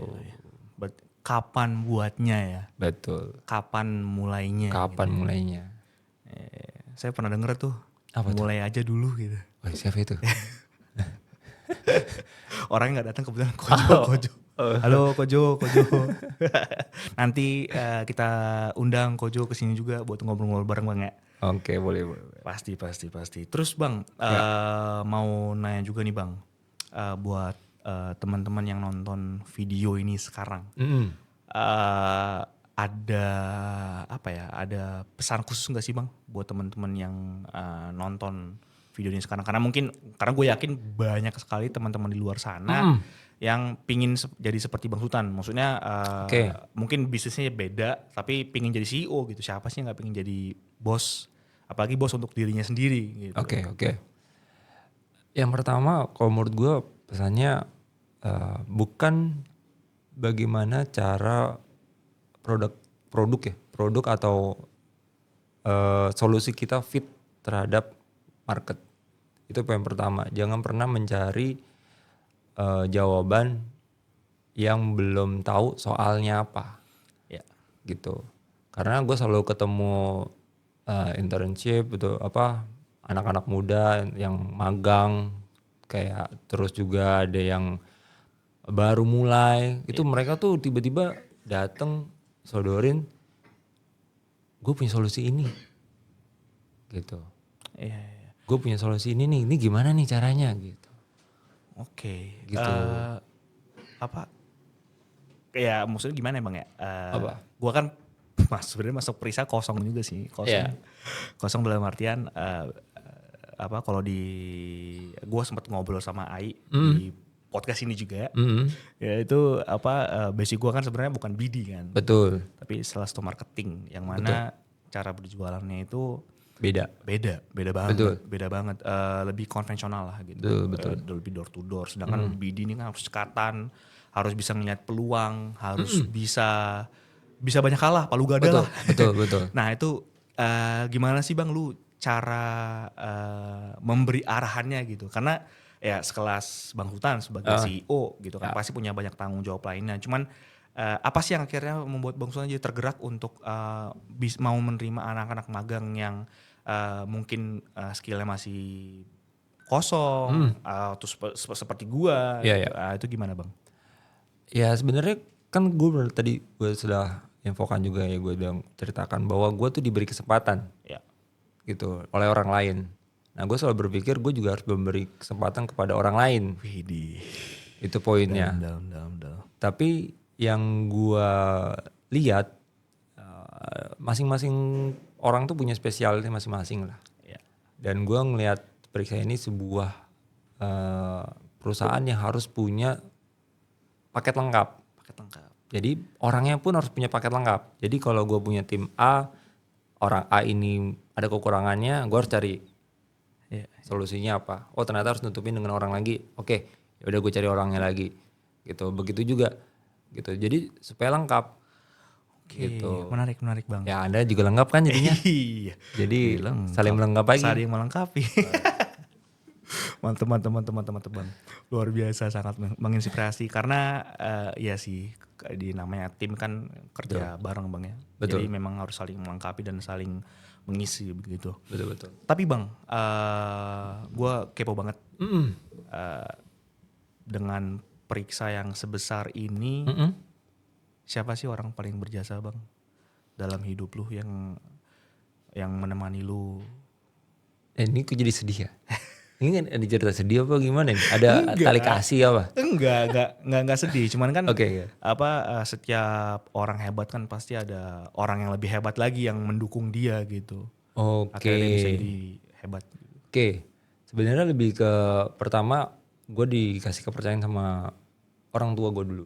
S2: Kapan buatnya ya?
S3: Betul.
S2: Kapan mulainya?
S3: Kapan
S2: gitu.
S3: mulainya?
S2: Saya pernah denger tuh.
S3: Apa
S2: mulai aja dulu gitu.
S3: Oh, siapa itu?
S2: Orangnya nggak datang kebetulan Kojo. Halo Kojo. Nanti kita undang Kojo kesini juga buat ngobrol-ngobrol bareng Bang ya.
S3: Oke, boleh.
S2: Pasti. Terus Bang, mau nanya juga nih Bang, buat teman-teman yang nonton video ini sekarang, ada apa ya? Ada pesan khusus nggak sih Bang buat teman-teman yang nonton video ini sekarang? Karena gue yakin banyak sekali teman-teman di luar sana yang pingin jadi seperti Bang Sultan. Maksudnya mungkin bisnisnya beda, tapi pingin jadi CEO gitu. Siapa sih yang nggak pingin jadi bos? Apalagi bos untuk dirinya sendiri gitu.
S3: Oke. Yang pertama kalau menurut gue pesannya bukan bagaimana cara produk atau solusi kita fit terhadap market Itu poin pertama. Jangan pernah mencari jawaban yang belum tahu soalnya apa.
S2: Ya.
S3: Gitu. Karena gue selalu ketemu internship gitu anak-anak muda yang magang kayak, terus juga ada yang baru mulai itu mereka tuh tiba-tiba dateng sodorin, gue punya solusi ini gitu,
S2: Iya.
S3: gue punya solusi ini nih, ini gimana nih caranya gitu.
S2: Oke.
S3: Gitu.
S2: Apa? Ya maksudnya gimana Bang ya?
S3: Apa?
S2: Gua kan sebenarnya masuk Prisa kosong juga sih. Kosong.
S3: Iya.
S2: Kosong dalam artian kalau di gua sempat ngobrol sama Ai di podcast ini juga. Ya itu basic gua kan sebenarnya bukan BD kan.
S3: Betul.
S2: Tapi sales to marketing yang mana cara berjualannya itu
S3: Beda.
S2: beda
S3: Betul.
S2: banget. Lebih konvensional lah gitu.
S3: Betul.
S2: Lebih door to door. Sedangkan BD ini kan harus cekatan, harus bisa ngeliat peluang, harus bisa banyak kalah, palu gada lah.
S3: Betul.
S2: Nah itu gimana sih Bang lu cara memberi arahannya gitu? Karena ya sekelas Bang Hutan sebagai CEO gitu kan pasti punya banyak tanggung jawab lainnya. Cuman apa sih yang akhirnya membuat Bang Hutan jadi tergerak untuk mau menerima anak-anak magang yang mungkin skillnya masih kosong atau seperti gua
S3: Iya,
S2: gitu. Itu gimana Bang?
S3: Ya sebenarnya kan tadi gue sudah infokan juga ya, gue bilang ceritakan bahwa gue tuh diberi kesempatan
S2: Ya.
S3: gitu oleh orang lain. Nah gue selalu berpikir gue juga harus memberi kesempatan kepada orang lain.
S2: Widih.
S3: Itu poinnya.
S2: Dalam.
S3: Tapi yang gue lihat masing-masing orang tuh punya spesialnya masing-masing lah.
S2: Ya.
S3: Dan gue ngelihat Periksa ini sebuah perusahaan yang harus punya paket lengkap. Jadi orangnya pun harus punya paket lengkap. Jadi kalau gue punya tim A, orang A ini ada kekurangannya, gue harus cari solusinya apa. Oh ternyata harus nutupin dengan orang lagi. Oke, ya udah gue cari orangnya lagi. Gitu. Begitu juga. Gitu. Jadi supaya lengkap.
S2: Oke,
S3: Gitu.
S2: menarik Bang.
S3: Ya Anda juga lengkap kan jadinya.
S2: Iya.
S3: Jadi saling melengkapi.
S2: Saling melengkapi. Mantep. Luar biasa, sangat menginspirasi karena ya sih di namanya tim kan kerja bareng Bang ya.
S3: Betul.
S2: Jadi memang harus saling melengkapi dan saling mengisi begitu.
S3: Betul.
S2: Tapi Bang, gue kepo banget dengan Periksa yang sebesar ini. Siapa sih orang paling berjasa Bang dalam hidup lu yang menemani lu?
S3: Ini kok jadi sedih ya? Ini kan ada cerita sedih apa gimana nih? Ada tali kasih apa?
S2: Enggak sedih, cuman kan
S3: Oke.
S2: setiap orang hebat kan pasti ada orang yang lebih hebat lagi yang mendukung dia gitu.
S3: Oke.
S2: Akhirnya bisa jadi hebat.
S3: Oke. Sebenarnya lebih ke pertama gue dikasih kepercayaan sama orang tua gue dulu.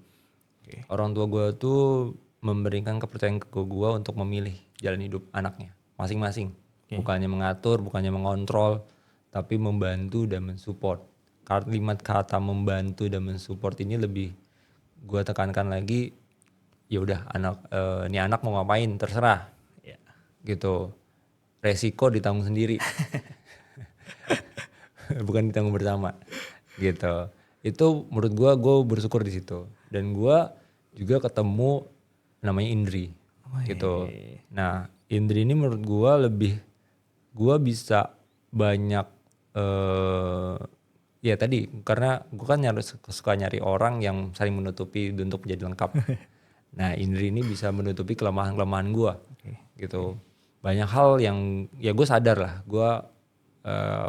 S2: Oke.
S3: Orang tua gue tuh memberikan kepercayaan ke gue untuk memilih jalan hidup anaknya masing-masing. Bukannya mengatur, bukannya mengontrol, tapi membantu dan mensupport. Kalimat kata membantu dan mensupport ini lebih gue tekankan lagi. Ya udah ini anak mau ngapain terserah.
S2: Ya.
S3: Gitu. Resiko ditanggung sendiri. Bukan ditanggung bersama. Gitu. Itu menurut gue bersyukur di situ. Dan gue juga ketemu namanya Indri. Gitu. Nah, Indri ini menurut gue bisa banyak ya tadi karena gue kan suka nyari orang yang saling menutupi untuk menjadi lengkap. Nah, Indri ini bisa menutupi kelemahan-kelemahan gue. Gitu. Banyak hal yang ya gue sadar lah, gue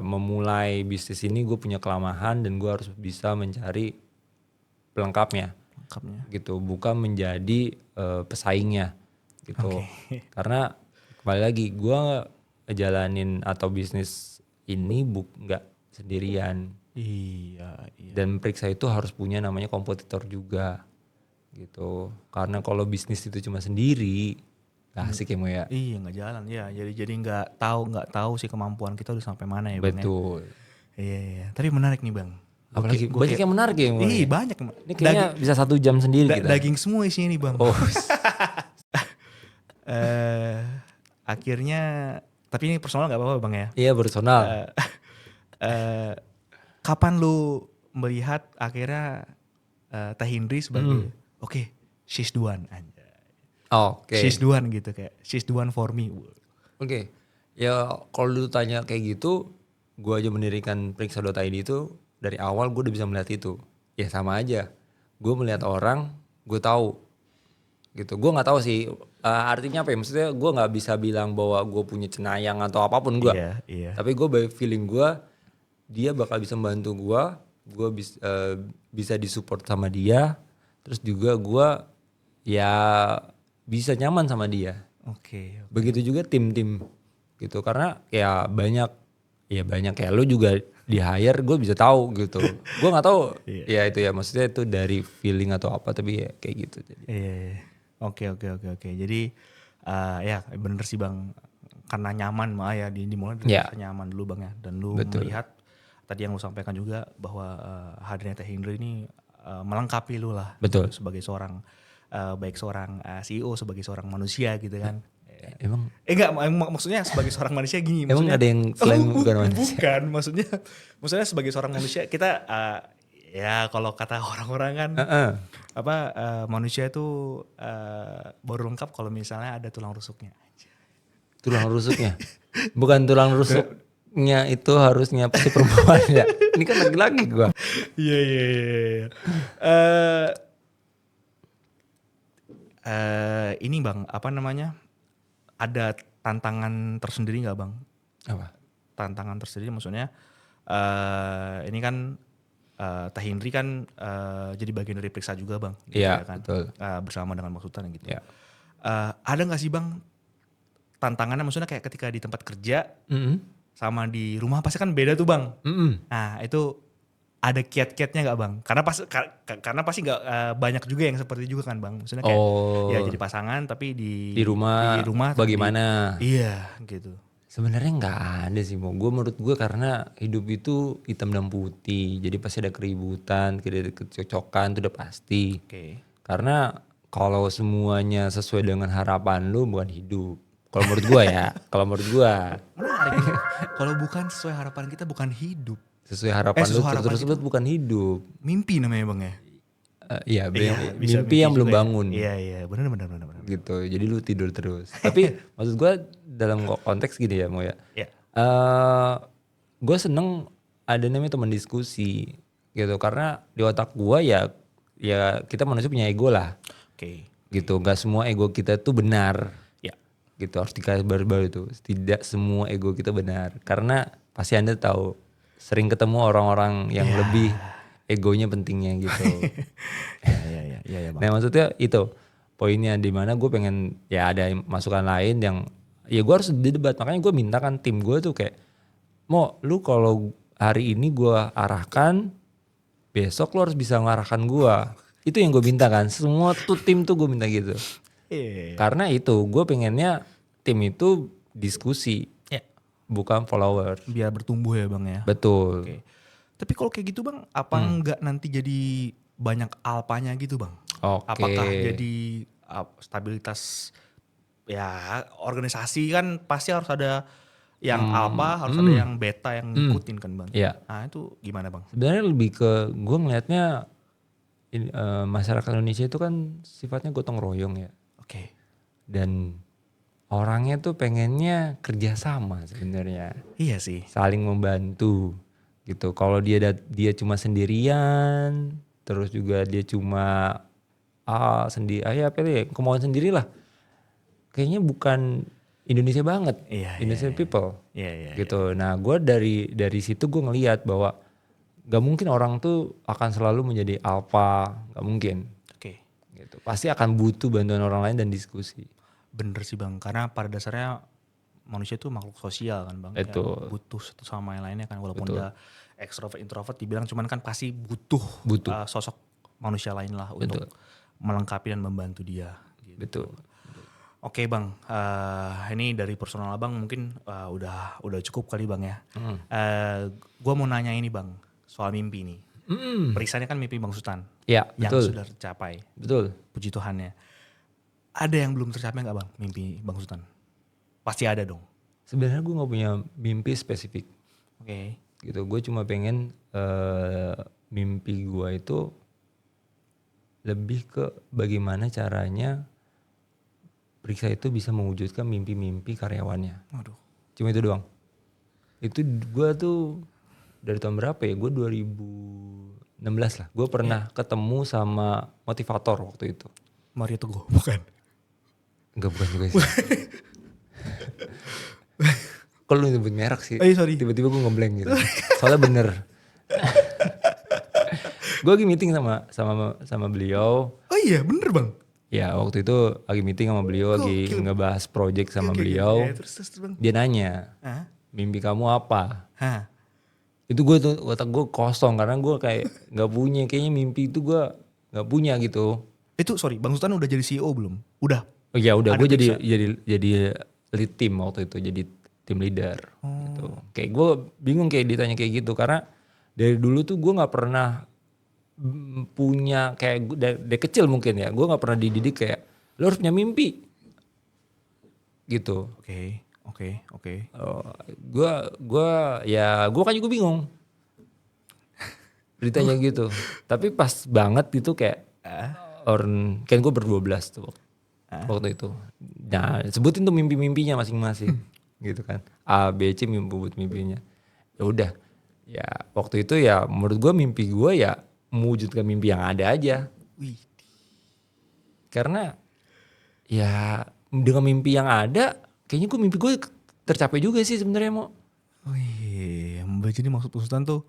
S3: memulai bisnis ini gue punya kelemahan dan gue harus bisa mencari pelengkapnya. Gitu, bukan menjadi pesaingnya gitu. Karena kembali lagi gue ngejalanin atau bisnis ini nggak sendirian.
S2: Iya.
S3: Dan Periksa itu harus punya namanya kompetitor juga gitu. Karena kalau bisnis itu cuma sendiri nggak asik ya Mo ya.
S2: Iya nggak jalan ya. Jadi nggak tahu sih kemampuan kita udah sampai mana ya Bang.
S3: Betul.
S2: Iya. Tapi menarik nih Bang.
S3: Apalagi banyak yang menarik ya Mo.
S2: Iya banyak.
S3: Ini kayaknya bisa 1 jam sendiri kita.
S2: Daging semua isinya nih Bang.
S3: Oh.
S2: Akhirnya, tapi ini personal nggak apa-apa Bang ya.
S3: Iya personal.
S2: Eh, kapan lu melihat akhirnya Teh Hindri sebagai oke, she's the one anjay.
S3: Oke.
S2: She's the one gitu kayak she's the one for me.
S3: Oke. Ya kalau lu tanya kayak gitu, gue aja mendirikan periksa.id itu dari awal gue udah bisa melihat itu. Ya sama aja. Gue melihat orang, gue tahu gitu. Gue nggak tahu sih artinya apa ya. Maksudnya gue nggak bisa bilang bahwa gue punya cenayang atau apapun gue.
S2: Iya.
S3: Tapi gue by feeling gue, dia bakal bisa membantu gue. Gue bisa disupport sama dia. Terus juga gue ya bisa nyaman sama dia.
S2: Oke.
S3: Begitu juga tim-tim gitu, karena ya banyak kayak lu juga di hire, gue bisa tahu gitu. Gue nggak tahu ya itu ya, maksudnya itu dari feeling atau apa, tapi ya kayak gitu. Jadi
S2: Iya. Oke. Jadi ya bener sih Bang, karena nyaman mah ya dimulai dari
S3: Ya.
S2: rasa nyaman dulu Bang ya. Dan lu
S3: Betul.
S2: melihat tadi yang lu sampaikan juga bahwa hadirnya Teh Hindri ini melengkapi lu lah.
S3: Betul.
S2: Sebagai seorang baik seorang CEO, sebagai seorang manusia gitu kan.
S3: emang
S2: Enggak, maksudnya sebagai seorang manusia gini.
S3: emang
S2: Maksudnya,
S3: ada yang selain bukan manusia?
S2: Bukan, maksudnya sebagai seorang manusia kita ya kalau kata orang-orang kan manusia itu baru lengkap kalau misalnya ada tulang rusuknya.
S3: Tulang rusuknya, bukan tulang rusuknya itu harusnya pasti perempuan ya. Ini kan laki-laki gue.
S2: Iya. Ini Bang, apa namanya? Ada tantangan tersendiri nggak Bang?
S3: Apa?
S2: Tantangan tersendiri maksudnya ini kan Teh Hindri kan jadi bagian dari periksa juga Bang. Gitu
S3: Iya,
S2: ya kan?
S3: betul.
S2: Bersama dengan Bang Sultan gitu.
S3: Ya.
S2: Ada nggak sih Bang tantangannya, maksudnya kayak ketika di tempat kerja sama di rumah pasti kan beda tuh Bang. Nah itu ada kiat-kiatnya nggak Bang? Karena pasti nggak banyak juga yang seperti juga kan Bang. Maksudnya kayak ya jadi pasangan tapi di
S3: rumah bagaimana?
S2: Iya gitu.
S3: Sebenarnya nggak ada sih, mau gue menurut gue karena hidup itu hitam dan putih, jadi pasti ada keributan, kecocokan itu udah pasti.
S2: Oke.
S3: Karena kalau semuanya sesuai dengan harapan lu bukan hidup. Kalau menurut gue ya, kalau menurut gue
S2: Menarik ini. Kalau bukan sesuai harapan kita bukan hidup.
S3: sesuai harapan lu
S2: sesuai harapan
S3: terus-terus bukan hidup.
S2: Mimpi namanya Bang ya.
S3: Iya,
S2: Bisa
S3: mimpi yang belum
S2: juga ya.
S3: bangun.
S2: Iya, benar.
S3: Gitu, jadi lu tidur terus. Tapi maksud gue dalam konteks gini ya, mau ya.
S2: Iya.
S3: Gue seneng ada namanya teman diskusi gitu, karena di otak gue ya kita manusia punya ego lah.
S2: Oke.
S3: Gitu, nggak semua ego kita tuh benar.
S2: Ya.
S3: Gitu, harus dikasih baru itu. Tidak semua ego kita benar, karena pasti Anda tahu sering ketemu orang-orang yang lebih egonya pentingnya gitu.
S2: Iya Bang.
S3: Nah maksudnya itu poinnya, di mana gue pengen ya ada masukan lain yang ya gue harus didebat. Makanya gue minta kan tim gue tuh kayak, mau lu kalau hari ini gue arahkan, besok lu harus bisa mengarahkan gue. Itu yang gue minta kan, semua tuh tim tuh gue minta gitu.
S2: Iya.
S3: Karena itu gue pengennya tim itu diskusi,
S2: Ya.
S3: bukan follower.
S2: Biar bertumbuh ya Bang ya.
S3: Betul.
S2: Oke. Tapi kalau kayak gitu Bang, apa enggak nanti jadi banyak alpanya gitu Bang?
S3: Oke.
S2: Apakah jadi stabilitas ya organisasi kan pasti harus ada yang alpha, harus ada yang beta yang ngikutin kan Bang.
S3: Iya.
S2: Nah itu gimana Bang?
S3: Sebenarnya lebih ke gue ngelihatnya masyarakat Indonesia itu kan sifatnya gotong royong ya.
S2: Oke.
S3: Dan orangnya tuh pengennya kerjasama sebenarnya,
S2: Iya sih.
S3: saling membantu gitu. Kalau dia cuma sendirian, terus juga dia cuma kemauan sendirilah, kayaknya bukan Indonesia banget. Indonesian people.
S2: Iya.
S3: Gitu. Nah gue dari situ gue ngelihat bahwa gak mungkin orang tuh akan selalu menjadi alpha, gak mungkin.
S2: Oke.
S3: Gitu. Pasti akan butuh bantuan orang lain dan diskusi.
S2: Bener sih Bang, karena pada dasarnya manusia itu makhluk sosial kan Bang.
S3: Betul.
S2: Ya, butuh satu sama yang lainnya kan, walaupun
S3: Betul.
S2: dia ekstrovert introvert dibilang, cuman kan pasti butuh. Sosok manusia lain lah untuk melengkapi dan membantu dia. Gitu.
S3: Betul.
S2: Oke Bang, ini dari personal Abang mungkin udah cukup kali Bang ya. Gue mau nanya ini Bang, soal mimpi nih. Periksanya kan mimpi Bang Sultan.
S3: Ya,
S2: yang
S3: betul.
S2: sudah tercapai.
S3: Betul.
S2: Puji Tuhannya. Ada yang belum tercapai gak Bang, mimpi Bang Sultan? Pasti ada dong.
S3: Sebenarnya gue gak punya mimpi spesifik.
S2: Oke.
S3: gitu. Gue cuma pengen mimpi gue itu lebih ke bagaimana caranya Priksa itu bisa mewujudkan mimpi-mimpi karyawannya.
S2: Waduh.
S3: Cuma itu doang. Itu gue tuh dari tahun berapa ya? Gue 2016 lah. Gue pernah ketemu sama motivator waktu itu.
S2: Mario Teguh, bukan?
S3: Enggak, bukan juga sih. Kok lu nyebut merek sih?
S2: Sorry.
S3: Tiba-tiba gue ngeblank gitu. Soalnya bener. Gue lagi meeting sama beliau.
S2: Oh iya, bener bang.
S3: Ya waktu itu lagi meeting sama beliau, lagi ngebahas project sama beliau.
S2: Terus bang.
S3: Dia nanya,
S2: Hah?
S3: mimpi kamu apa?
S2: Hah?
S3: Itu gue tuh otak gue kosong karena gue kayak nggak punya, kayaknya mimpi itu gue nggak punya gitu.
S2: Itu sorry, Bang Sultan udah jadi CEO belum? Udah.
S3: Oh ya udah,
S2: Ada
S3: gue
S2: Priksa?
S3: jadi lead team waktu itu, jadi tim leader. Gitu. Kayak gue bingung kayak ditanya kayak gitu karena dari dulu tuh gue nggak pernah punya kayak dari kecil mungkin ya, gue nggak pernah dididik kayak lo harus punya mimpi gitu.
S2: Oke.
S3: Gue kan juga bingung ditanya gitu. Tapi pas banget gitu kayak kan gue ber-12 tuh waktu itu. Nah sebutin tuh mimpi-mimpinya masing-masing gitu kan. A, B, C mimpinya. Ya udah. Ya waktu itu ya menurut gue mimpi gue ya mewujudkan mimpi yang ada aja.
S2: Wih.
S3: Karena ya dengan mimpi yang ada kayaknya mimpi gue tercapai juga sih sebenarnya mau.
S2: Wih, jadi maksud Bang Sultan tuh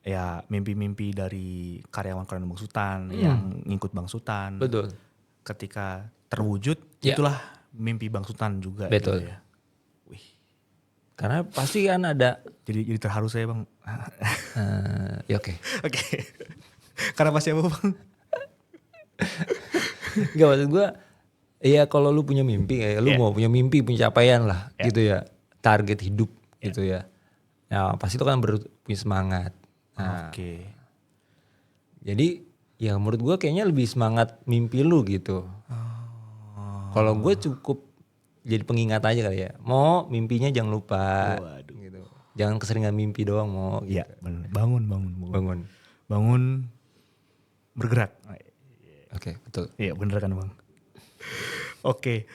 S2: ya mimpi-mimpi dari karyawan-karyawan Bang Sultan yang ngikut Bang Sultan.
S3: Betul.
S2: Ketika terwujud,
S3: Ya.
S2: itulah mimpi Bang Sultan juga.
S3: Betul.
S2: Gitu ya. Wih.
S3: Karena pasti kan ada.
S2: Jadi terharu saya bang.
S3: Ya oke.
S2: Oke. Karena pasti apa bang?
S3: Gak maksud gue. Ya kalau lu punya mimpi, kayak lu mau punya mimpi, punya capaian lah, gitu ya. Target hidup, gitu ya. Nah pasti lu kan punya semangat. Nah,
S2: Oke.
S3: jadi ya menurut gue kayaknya lebih semangat mimpi lu gitu. Kalau gue cukup jadi pengingat aja kali ya. Mau mimpinya jangan lupa.
S2: Waduh.
S3: Gitu. Jangan keseringan mimpi doang mau.
S2: Iya,
S3: Gitu.
S2: bener. Bangun. Bergerak.
S3: Oke, betul.
S2: Iya, bener kan bang. Oke.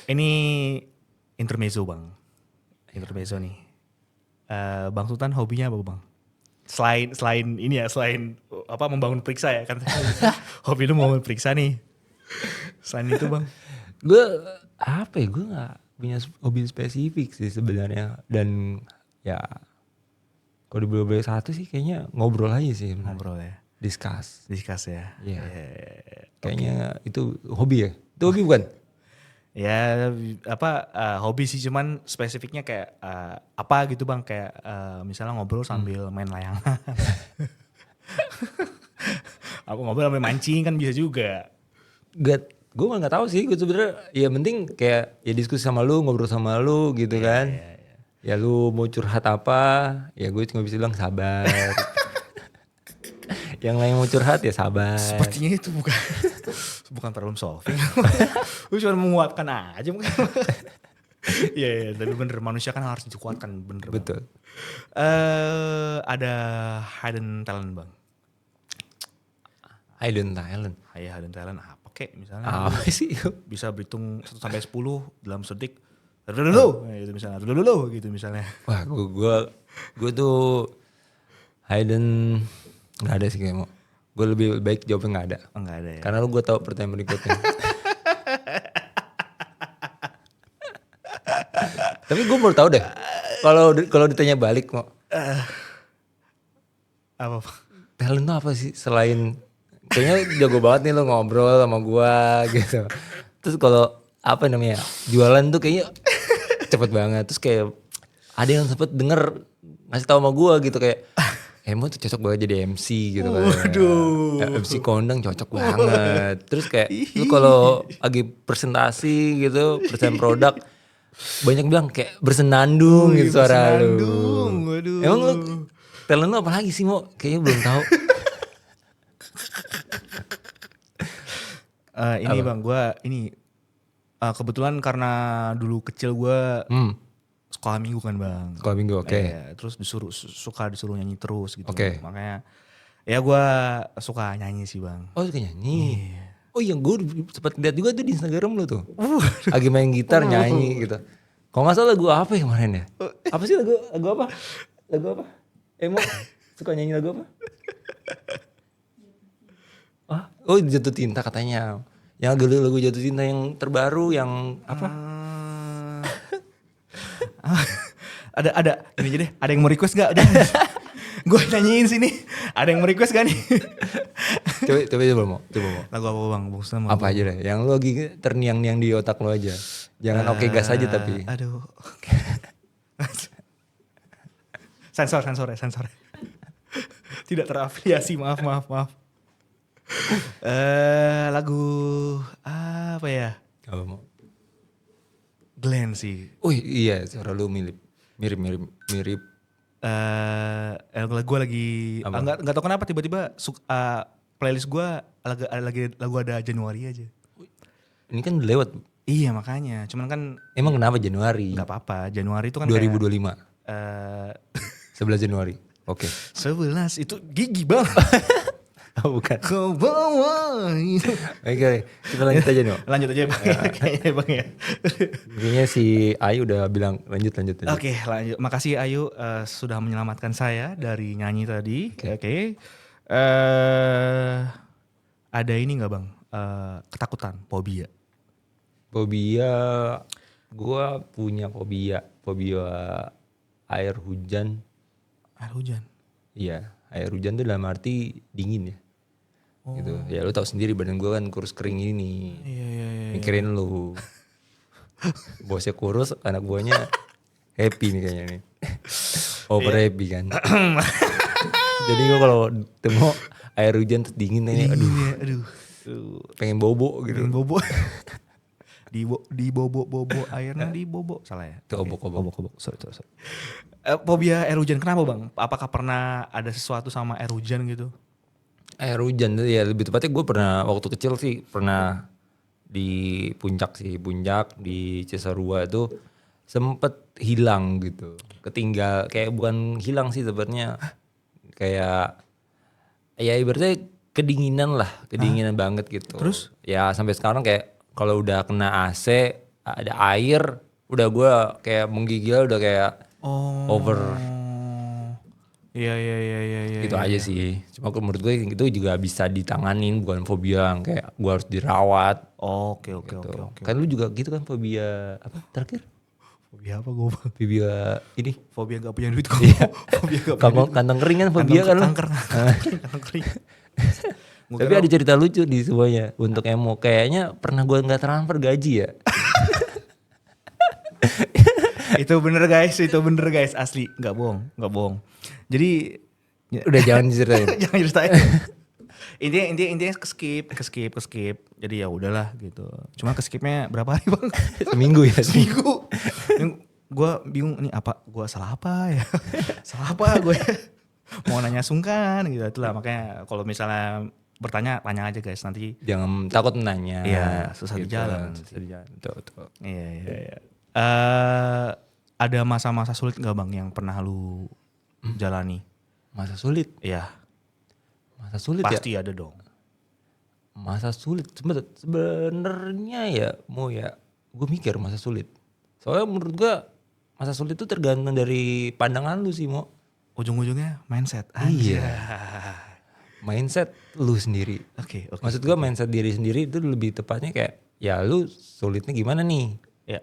S2: Ini intermezzo bang. Intermezzo nih. Bang Sultan hobinya apa bang? Selain ini ya, selain apa membangun periksa ya kan. Hobi lu membangun periksa nih. Selain itu bang.
S3: Gue apa ya, gue gak punya hobi spesifik sih sebenarnya. Dan ya kalau di satu sih kayaknya ngobrol aja sih.
S2: Ngobrol ya.
S3: Discuss
S2: ya.
S3: Iya. Kayaknya itu hobi ya. Itu hobi bukan?
S2: Ya apa hobi sih, cuman spesifiknya kayak apa gitu bang, kayak misalnya ngobrol sambil main layangan. Aku ngobrol sambil mancing kan bisa juga.
S3: Gue mah nggak tahu sih. Gue sebenarnya ya penting kayak ya diskusi sama lu, ngobrol sama lu gitu kan. Ya lu mau curhat apa, ya gue cuma bisa bilang sabar. Yang lain mau curhat ya sabar.
S2: Sepertinya itu bukan problem solving. Gue cuma menguatkan aja mungkin. Iya, tapi bener, manusia kan harus dikuatkan, bener.
S3: Betul.
S2: Ada hidden talent bang.
S3: Hidden talent.
S2: Hidden talent apa kek misalnya?
S3: Apa sih?
S2: Bisa berhitung 1 sampai 10 dalam sedetik. Dulu gitu misalnya. Dulu gitu misalnya.
S3: Wah, gue tuh hidden nggak ada sih kayak mau. Gue lebih baik jawabnya nggak ada.
S2: Oh, enggak ada ya.
S3: Karena lu gue tahu pertanyaan berikutnya. Tapi gue mau tahu deh. Kalau ditanya balik mau.
S2: Apa?
S3: Talent tuh apa sih selain kayaknya jago banget nih lo ngobrol sama gue gitu. Terus kalau apa namanya jualan tuh kayaknya cepet banget. Terus kayak ada yang sempet denger ngasih tahu sama gue gitu kayak Emo tuh cocok banget jadi MC gitu kan.
S2: Waduh.
S3: MC kondang cocok banget. Terus kayak lu kalau lagi presentasi gitu, present produk banyak bilang kayak bersenandung gitu suara lu.
S2: Waduh.
S3: Emang lu talent lu apa lagi sih Mo? Kayaknya belum tahu.
S2: Ini bang, gue kebetulan karena dulu kecil gue sekolah minggu kan bang.
S3: Sekolah minggu, oke.
S2: Terus suka disuruh nyanyi terus gitu.
S3: Oke.
S2: Makanya ya gue suka nyanyi sih bang.
S3: Oh suka nyanyi. Oh iya gue sempat lihat juga tuh di Instagram lu tuh. Lagi main gitar nyanyi gitu. Kalau nggak salah lagu apa ya kemarin ya? Apa sih lagu apa? Lagu apa? Emo suka nyanyi lagu apa? Oh Jatuh Cinta katanya. Yang lagu Jatuh Cinta yang terbaru yang apa?
S2: Ada ini aja deh. Ada yang mau request gak? Gue nyanyiin sini. Ada yang mau request gak nih?
S3: coba mau.
S2: Lagu apa bang? Bungsu sama
S3: Apa aja deh. Yang lu lagi terniang-niang di otak lu aja. Jangan oke gas aja tapi.
S2: Aduh. sensor. Tidak terafiliasi, maaf. Lagu apa ya?
S3: Apa mau?
S2: Glenn sih.
S3: Oh iya suara lu mirip.
S2: Gue lagi nggak tahu kenapa tiba-tiba playlist gue lagi lagu ada Januari aja.
S3: Ini kan udah lewat.
S2: Iya makanya. Cuman kan
S3: Emang kenapa Januari?
S2: nggak apa-apa. Januari itu kan
S3: 2025.
S2: kayak,
S3: 11 Januari. Oke.
S2: 11 itu gigi bang.
S3: Oh bukan.
S2: Kau bawa.
S3: Oke, kita lanjut aja nih.
S2: Lanjut aja bang. Kayaknya bang ya.
S3: Kayaknya si Ayu udah bilang lanjut aja.
S2: Oke, lanjut. Makasih Ayu sudah menyelamatkan saya dari nyanyi tadi. Oke. Ada ini nggak bang? Ketakutan, fobia.
S3: Fobia, gue punya fobia air hujan.
S2: Air hujan.
S3: Iya, air hujan tuh dalam arti dingin ya. Gitu. Ya lu tahu sendiri badan gue kan kurus kering ini.
S2: Iya.
S3: Mikirin lu. Bosnya kurus, anak buahnya happy nih kayaknya nih. Over happy kan. Jadi gue kalau temu air hujan terus dingin nih,
S2: Aduh.
S3: pengen bobo gitu.
S2: Pengen bobo. di bobo airnya di bobo. Salah ya?
S3: Itu obok-obok.
S2: Sorry. Fobia air hujan kenapa bang? Apakah pernah ada sesuatu sama air hujan gitu?
S3: Air hujan ya lebih tepatnya gue pernah waktu kecil sih pernah di puncak di Cisarua itu sempet hilang gitu, ketinggal kayak bukan hilang sih sebenarnya kayak ya ibaratnya kedinginan banget gitu.
S2: Terus?
S3: Ya sampai sekarang kayak kalau udah kena AC ada air udah gue kayak menggigil udah kayak over.
S2: Iya.
S3: Gitu aja sih. Cuma menurut gue itu juga bisa ditanganin, bukan fobia yang kayak gue harus dirawat.
S2: Oke.
S3: Kan lu juga gitu kan fobia apa terakhir?
S2: Fobia apa gue?
S3: Fobia ini.
S2: Fobia gak punya duit gue.
S3: Iya.
S2: Fobia gak punya duit.
S3: Kantong kering kan fobia kan lu.
S2: Kantong kering.
S3: Tapi ada cerita lucu di semuanya untuk emo. Kayaknya pernah gue gak transfer gaji ya.
S2: Itu bener guys, asli, nggak bohong. Jadi
S3: Udah jangan diceritain.
S2: jangan ceritain. intinya skip. Jadi ya udahlah gitu. Cuma skipnya berapa hari bang?
S3: Seminggu ya.
S2: Seminggu. Gue bingung ini apa? Gue salah apa ya? Salah apa gue? Mau nanya sungkan gitu. Itulah makanya kalau misalnya bertanya tanya aja guys nanti.
S3: Jangan takut nanya.
S2: Iya susah di
S3: gitu.
S2: jalan.
S3: Tuh.
S2: Iya. Ada masa-masa sulit nggak bang yang pernah lu jalani?
S3: Masa sulit.
S2: Iya.
S3: Masa sulit
S2: Pasti
S3: ya.
S2: ada dong.
S3: Masa sulit sebenarnya ya mau ya gue mikir masa sulit. Soalnya menurut gue masa sulit itu tergantung dari pandangan lu sih mau.
S2: Ujung-ujungnya mindset.
S3: Iya. Mindset lu sendiri.
S2: Oke.
S3: Maksud gue mindset diri sendiri itu lebih tepatnya kayak ya lu sulitnya gimana nih?
S2: Ya.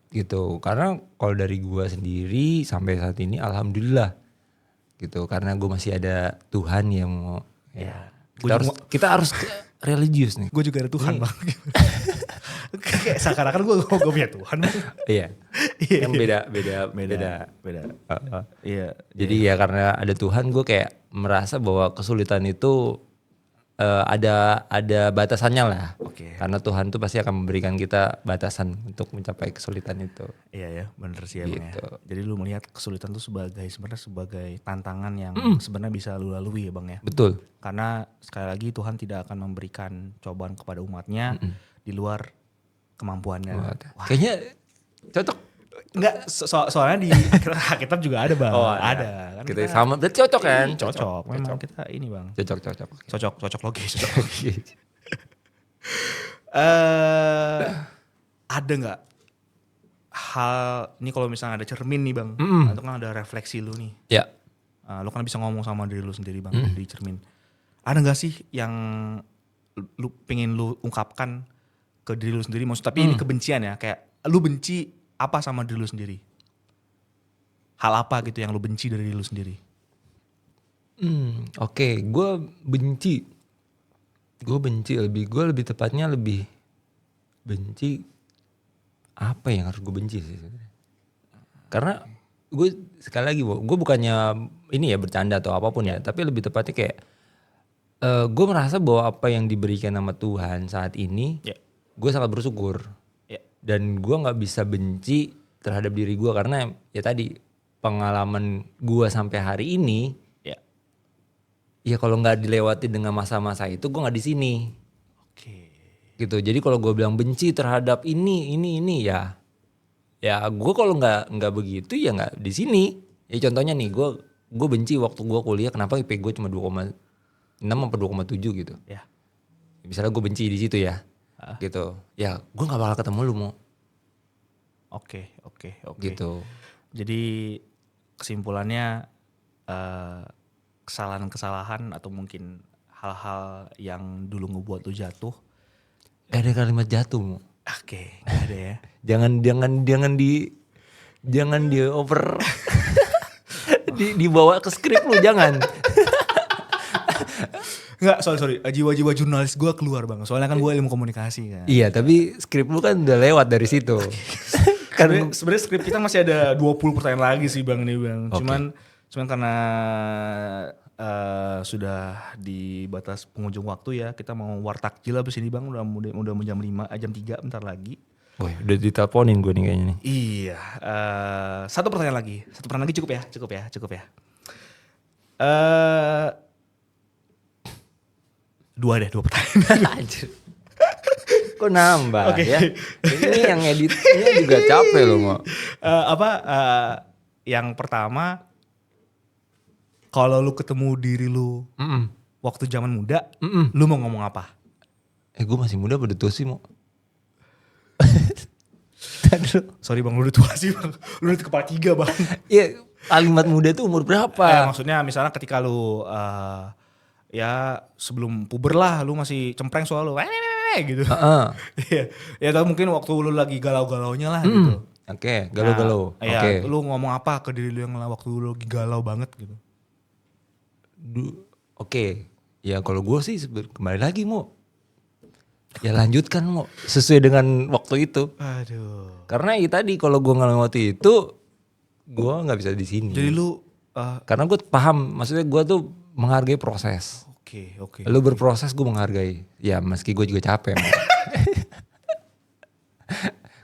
S3: Gitu. Karena kalau dari gue sendiri sampai saat ini alhamdulillah gitu. Karena gue masih ada Tuhan yang mau.
S2: Ya.
S3: Kita harus religius nih.
S2: Gue juga ada Tuhan bang. Kayak seakan-akan gue punya Tuhan.
S3: Iya. Kan beda.
S2: Iya.
S3: Jadi ya karena ada Tuhan gue kayak merasa bahwa kesulitan itu ada batasannya lah.
S2: Oke.
S3: Karena Tuhan tuh pasti akan memberikan kita batasan untuk mencapai kesulitan itu.
S2: Iya ya, bener sih ya bang
S3: Gitu.
S2: ya. Jadi lu melihat kesulitan tuh sebenarnya sebagai tantangan yang sebenarnya bisa lu lalui ya bang ya.
S3: Betul.
S2: Karena sekali lagi Tuhan tidak akan memberikan cobaan kepada umatnya di luar kemampuannya. Wah,
S3: Kayaknya cocok
S2: Enggak, soalnya di Alkitab juga ada bang.
S3: Oh,
S2: ada. Kan
S3: Kita sama, berarti cocok kan?
S2: Cocok. Memang kita ini bang.
S3: Cocok.
S2: Cocok logis. Eh ada nggak hal ini kalau misalnya ada cermin nih bang, itu kan ada refleksi lu nih.
S3: Ya.
S2: Lu kan bisa ngomong sama diri lu sendiri bang di cermin. Ada nggak sih yang lu pengen lu ungkapkan ke diri lu sendiri? Maksud tapi ini kebencian ya, kayak lu benci apa sama diri lu sendiri? Hal apa gitu yang lu benci dari diri lu sendiri?
S3: Oke, gue benci gue lebih tepatnya lebih benci apa yang harus gue benci sih sebenarnya. Karena gue sekali lagi gue bukannya ini ya bercanda atau apapun ya, tapi lebih tepatnya kayak gue merasa bahwa apa yang diberikan sama Tuhan saat ini gue sangat bersyukur. Dan gue nggak bisa benci terhadap diri gue karena ya tadi pengalaman gue sampai hari ini ya kalau nggak dilewati dengan masa-masa itu gue nggak di sini. Gitu. Jadi kalau gue bilang benci terhadap ini ya gue kalau nggak begitu ya nggak di sini. Ya contohnya nih gue benci waktu gue kuliah kenapa IP gue cuma 2,6 apa 2,7 gitu. Misalnya gue benci di situ ya. Gitu. Ya gue nggak bakal ketemu lu mau.
S2: Oke.
S3: Gitu.
S2: Jadi kesimpulannya kesalahan-kesalahan atau mungkin hal-hal yang dulu ngebuat lu jatuh.
S3: Gak ada kalimat jatuh mau.
S2: Oke, gak ada ya.
S3: jangan di over dibawa ke skrip lu jangan.
S2: Enggak, sorry. Jiwa-jiwa jurnalis gue keluar bang. Soalnya kan gue ilmu komunikasi kan.
S3: Iya, tapi skrip lu kan udah lewat dari situ.
S2: Kan sebenarnya skrip kita masih ada 20 pertanyaan lagi sih bang nih bang. Cuman karena sudah di batas penghujung waktu ya, kita mau wartakjil abis ini bang. Udah jam 5, jam 3 bentar lagi.
S3: Woi, udah diteleponin gue nih kayaknya nih.
S2: Iya, satu pertanyaan lagi cukup ya. Dua pertanyaan.
S3: Anjir. Kok nambah
S2: Oke.
S3: ya? Ini yang editnya juga capek loh mau.
S2: Yang pertama, kalau lu ketemu diri lu waktu zaman muda, lu mau ngomong apa?
S3: Gue masih muda pada tua sih mau.
S2: Sorry bang, lu udah tua sih bang. Lu udah kepala 3 bang.
S3: Iya, kalimat muda tuh umur berapa?
S2: Maksudnya misalnya ketika lu ya sebelum puber lah, lu masih cempreng soal lu gitu. Ya atau mungkin waktu lu lagi galau-galaunya lah gitu.
S3: Oke, galau-galau.
S2: Iya, lu ngomong apa ke diri lu yang waktu lu lagi galau banget gitu?
S3: Oke, ya kalau gue sih kembali lagi mau. Ya lanjutkan mau sesuai dengan waktu itu.
S2: Aduh.
S3: Karena ya tadi kalau gue ngelewatin itu, gue nggak bisa di sini.
S2: Jadi lu
S3: karena gue paham, maksudnya gue tuh menghargai proses.
S2: Oke.
S3: Lu berproses, gue menghargai. Ya meski gue juga capek.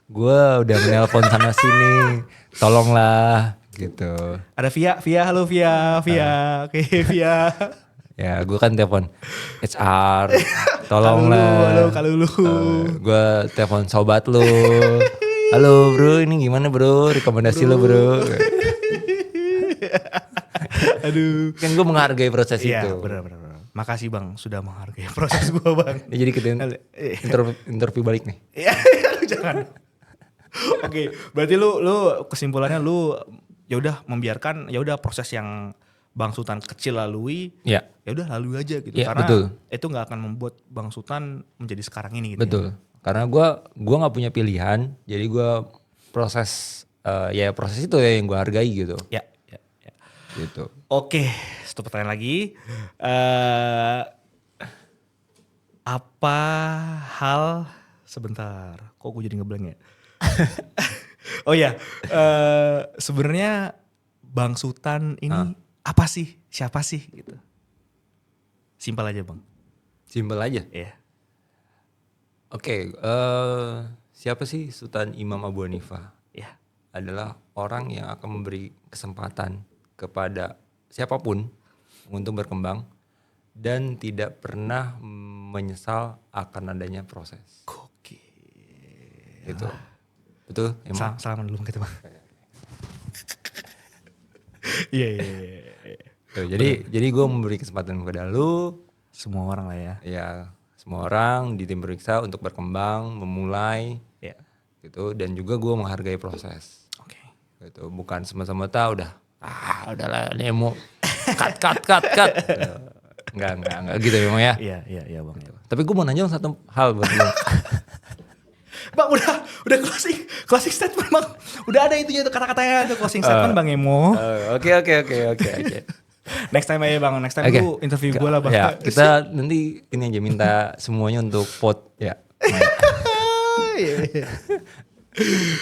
S3: Gue udah menelpon sana sini, tolonglah gitu.
S2: ada Via, halo Via. Oke, Via.
S3: Ya gue kan telepon HR, tolonglah.
S2: Kalau lu.
S3: Gue telepon sobat lu. Halo bro, ini gimana bro? Rekomendasi lu bro.
S2: Aduh.
S3: Kan gue menghargai proses itu.
S2: Iya, benar. Makasih bang, sudah menghargai proses gue bang.
S3: Ya, jadi kita interview balik nih.
S2: Iya, jangan. Oke, berarti lu kesimpulannya lu ya udah membiarkan ya udah proses yang Bang Sultan kecil lalui. Ya udah lalui aja gitu.
S3: Ya,
S2: karena
S3: betul.
S2: itu nggak akan membuat Bang Sultan menjadi sekarang ini gitu.
S3: Betul. Ya. Karena gue nggak punya pilihan, jadi gue proses itu ya yang gue hargai gitu.
S2: Ya.
S3: Gitu.
S2: Oke, satu pertanyaan lagi. Apa hal sebentar? Kok gue jadi ngeblank ya? Oh ya, sebenarnya Bang Sultan ini apa sih? Siapa sih? Gitu. Simpel aja bang.
S3: Simpel aja.
S2: Iya.
S3: Oke, siapa sih Sultan Imam Abu Hanifah?
S2: Ya.
S3: Adalah orang yang akan memberi kesempatan kepada siapapun untuk berkembang dan tidak pernah menyesal akan adanya proses.
S2: Oke.
S3: Gitu. Betul? Emang?
S2: Salaman dulu gitu bang. Iya.
S3: Tuh, jadi gue memberi kesempatan kepada lu,
S2: Semua orang lah ya.
S3: ya semua orang di tim periksa untuk berkembang, memulai,
S2: Ya.
S3: gitu. Dan juga gue menghargai proses,
S2: Oke.
S3: gitu. Bukan semata-mata udahlah Nemo, cut. Enggak gitu ya, Bang ya.
S2: Iya bang.
S3: Tapi gue mau nanya satu hal buat lu.
S2: Bang udah closing statement bang. Udah ada itunya tuh kata-katanya tuh closing statement bang Emo.
S3: Oke.
S2: Next time aja bang. Next time
S3: Oke.
S2: lu interview gue lah bang.
S3: Ya, kita nanti ini aja minta semuanya untuk vote ya.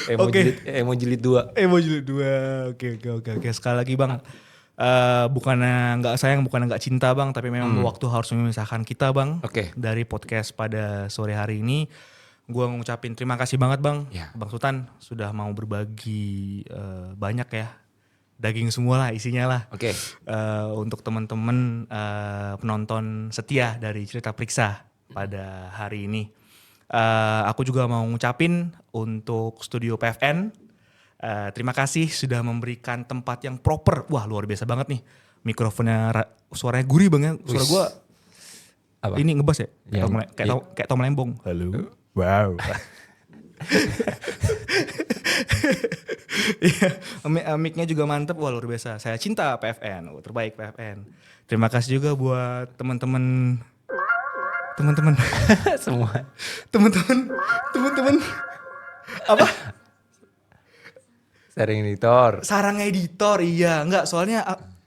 S3: Emo jilid 2.
S2: Emo jilid 2. Oke. Sekali lagi bang. Bukannya nggak sayang, bukannya nggak cinta bang, tapi memang waktu harus memisahkan kita bang.
S3: Oke.
S2: Dari podcast pada sore hari ini. Gue ngucapin terima kasih banget bang.
S3: Ya.
S2: Bang Sultan sudah mau berbagi banyak ya. Daging semua lah isinya lah.
S3: Oke.
S2: Untuk teman-teman penonton setia dari Cerita Periksa pada hari ini. Aku juga mau ngucapin untuk Studio PFN. Terima kasih sudah memberikan tempat yang proper. Wah luar biasa banget nih. Mikrofonnya suaranya gurih bang ya. Suara gue
S3: Apa?
S2: ini ngebas ya?
S3: Yang-
S2: Kayak Tom Lembong. Halo.
S1: Wow.
S2: Iya, mic-nya juga mantep, wah luar biasa. Saya cinta PFN, terbaik PFN. Terima kasih juga buat teman-teman
S3: Semua.
S2: teman-teman apa?
S3: Sharing editor.
S2: Sarang editor, iya. Enggak, soalnya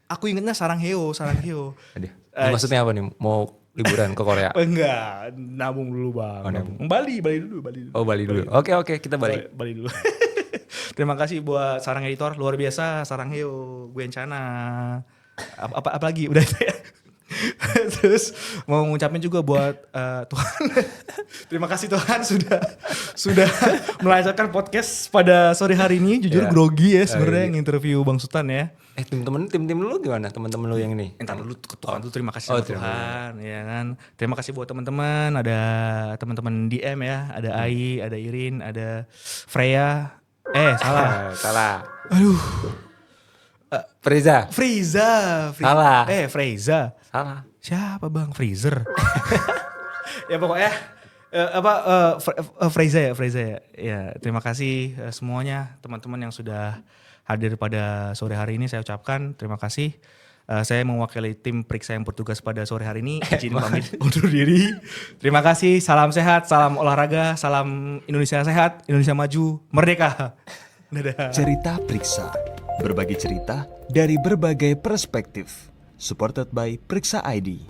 S2: aku ingetnya Sarang Heo.
S3: Aduh. Ini maksudnya apa nih? Mau liburan ke Korea?
S2: Enggak, nabung dulu bang.
S3: Oh, nabung.
S2: Bali dulu.
S3: Oh, Bali dulu. Oke, kita balik.
S2: Bali dulu. Terima kasih buat Sarang editor, luar biasa. Sarang Heo, gue Encana. Apa lagi? Udah itu ya. Terus mau ngucapin juga buat Tuhan. Terima kasih Tuhan sudah melancarkan podcast pada sore hari ini. Jujur
S3: Ya.
S2: grogi ya sebenarnya nginterview Bang Sultan ya.
S3: Tim lu gimana? Teman-teman lu yang ini?
S2: Entar dulu ke Tuhan dulu, terima kasih
S3: Oh,
S2: sama Tuhan ya kan. Terima kasih buat teman-teman, ada teman-teman DM ya, ada Ai, ada Irin, ada Freya.
S3: Salah. Aduh. Friza. Salah.
S2: Friza.
S3: Salah.
S2: Siapa Bang? Freezer. Ya pokoknya Freza ya. Ya, terima kasih semuanya teman-teman yang sudah hadir pada sore hari ini, saya ucapkan terima kasih. Saya mewakili tim periksa yang bertugas pada sore hari ini izin pamit undur diri. Terima kasih, salam sehat, salam olahraga, salam Indonesia sehat, Indonesia maju, merdeka. Dadah.
S1: Cerita Periksa. Berbagi cerita dari berbagai perspektif. Supported by Periksa ID.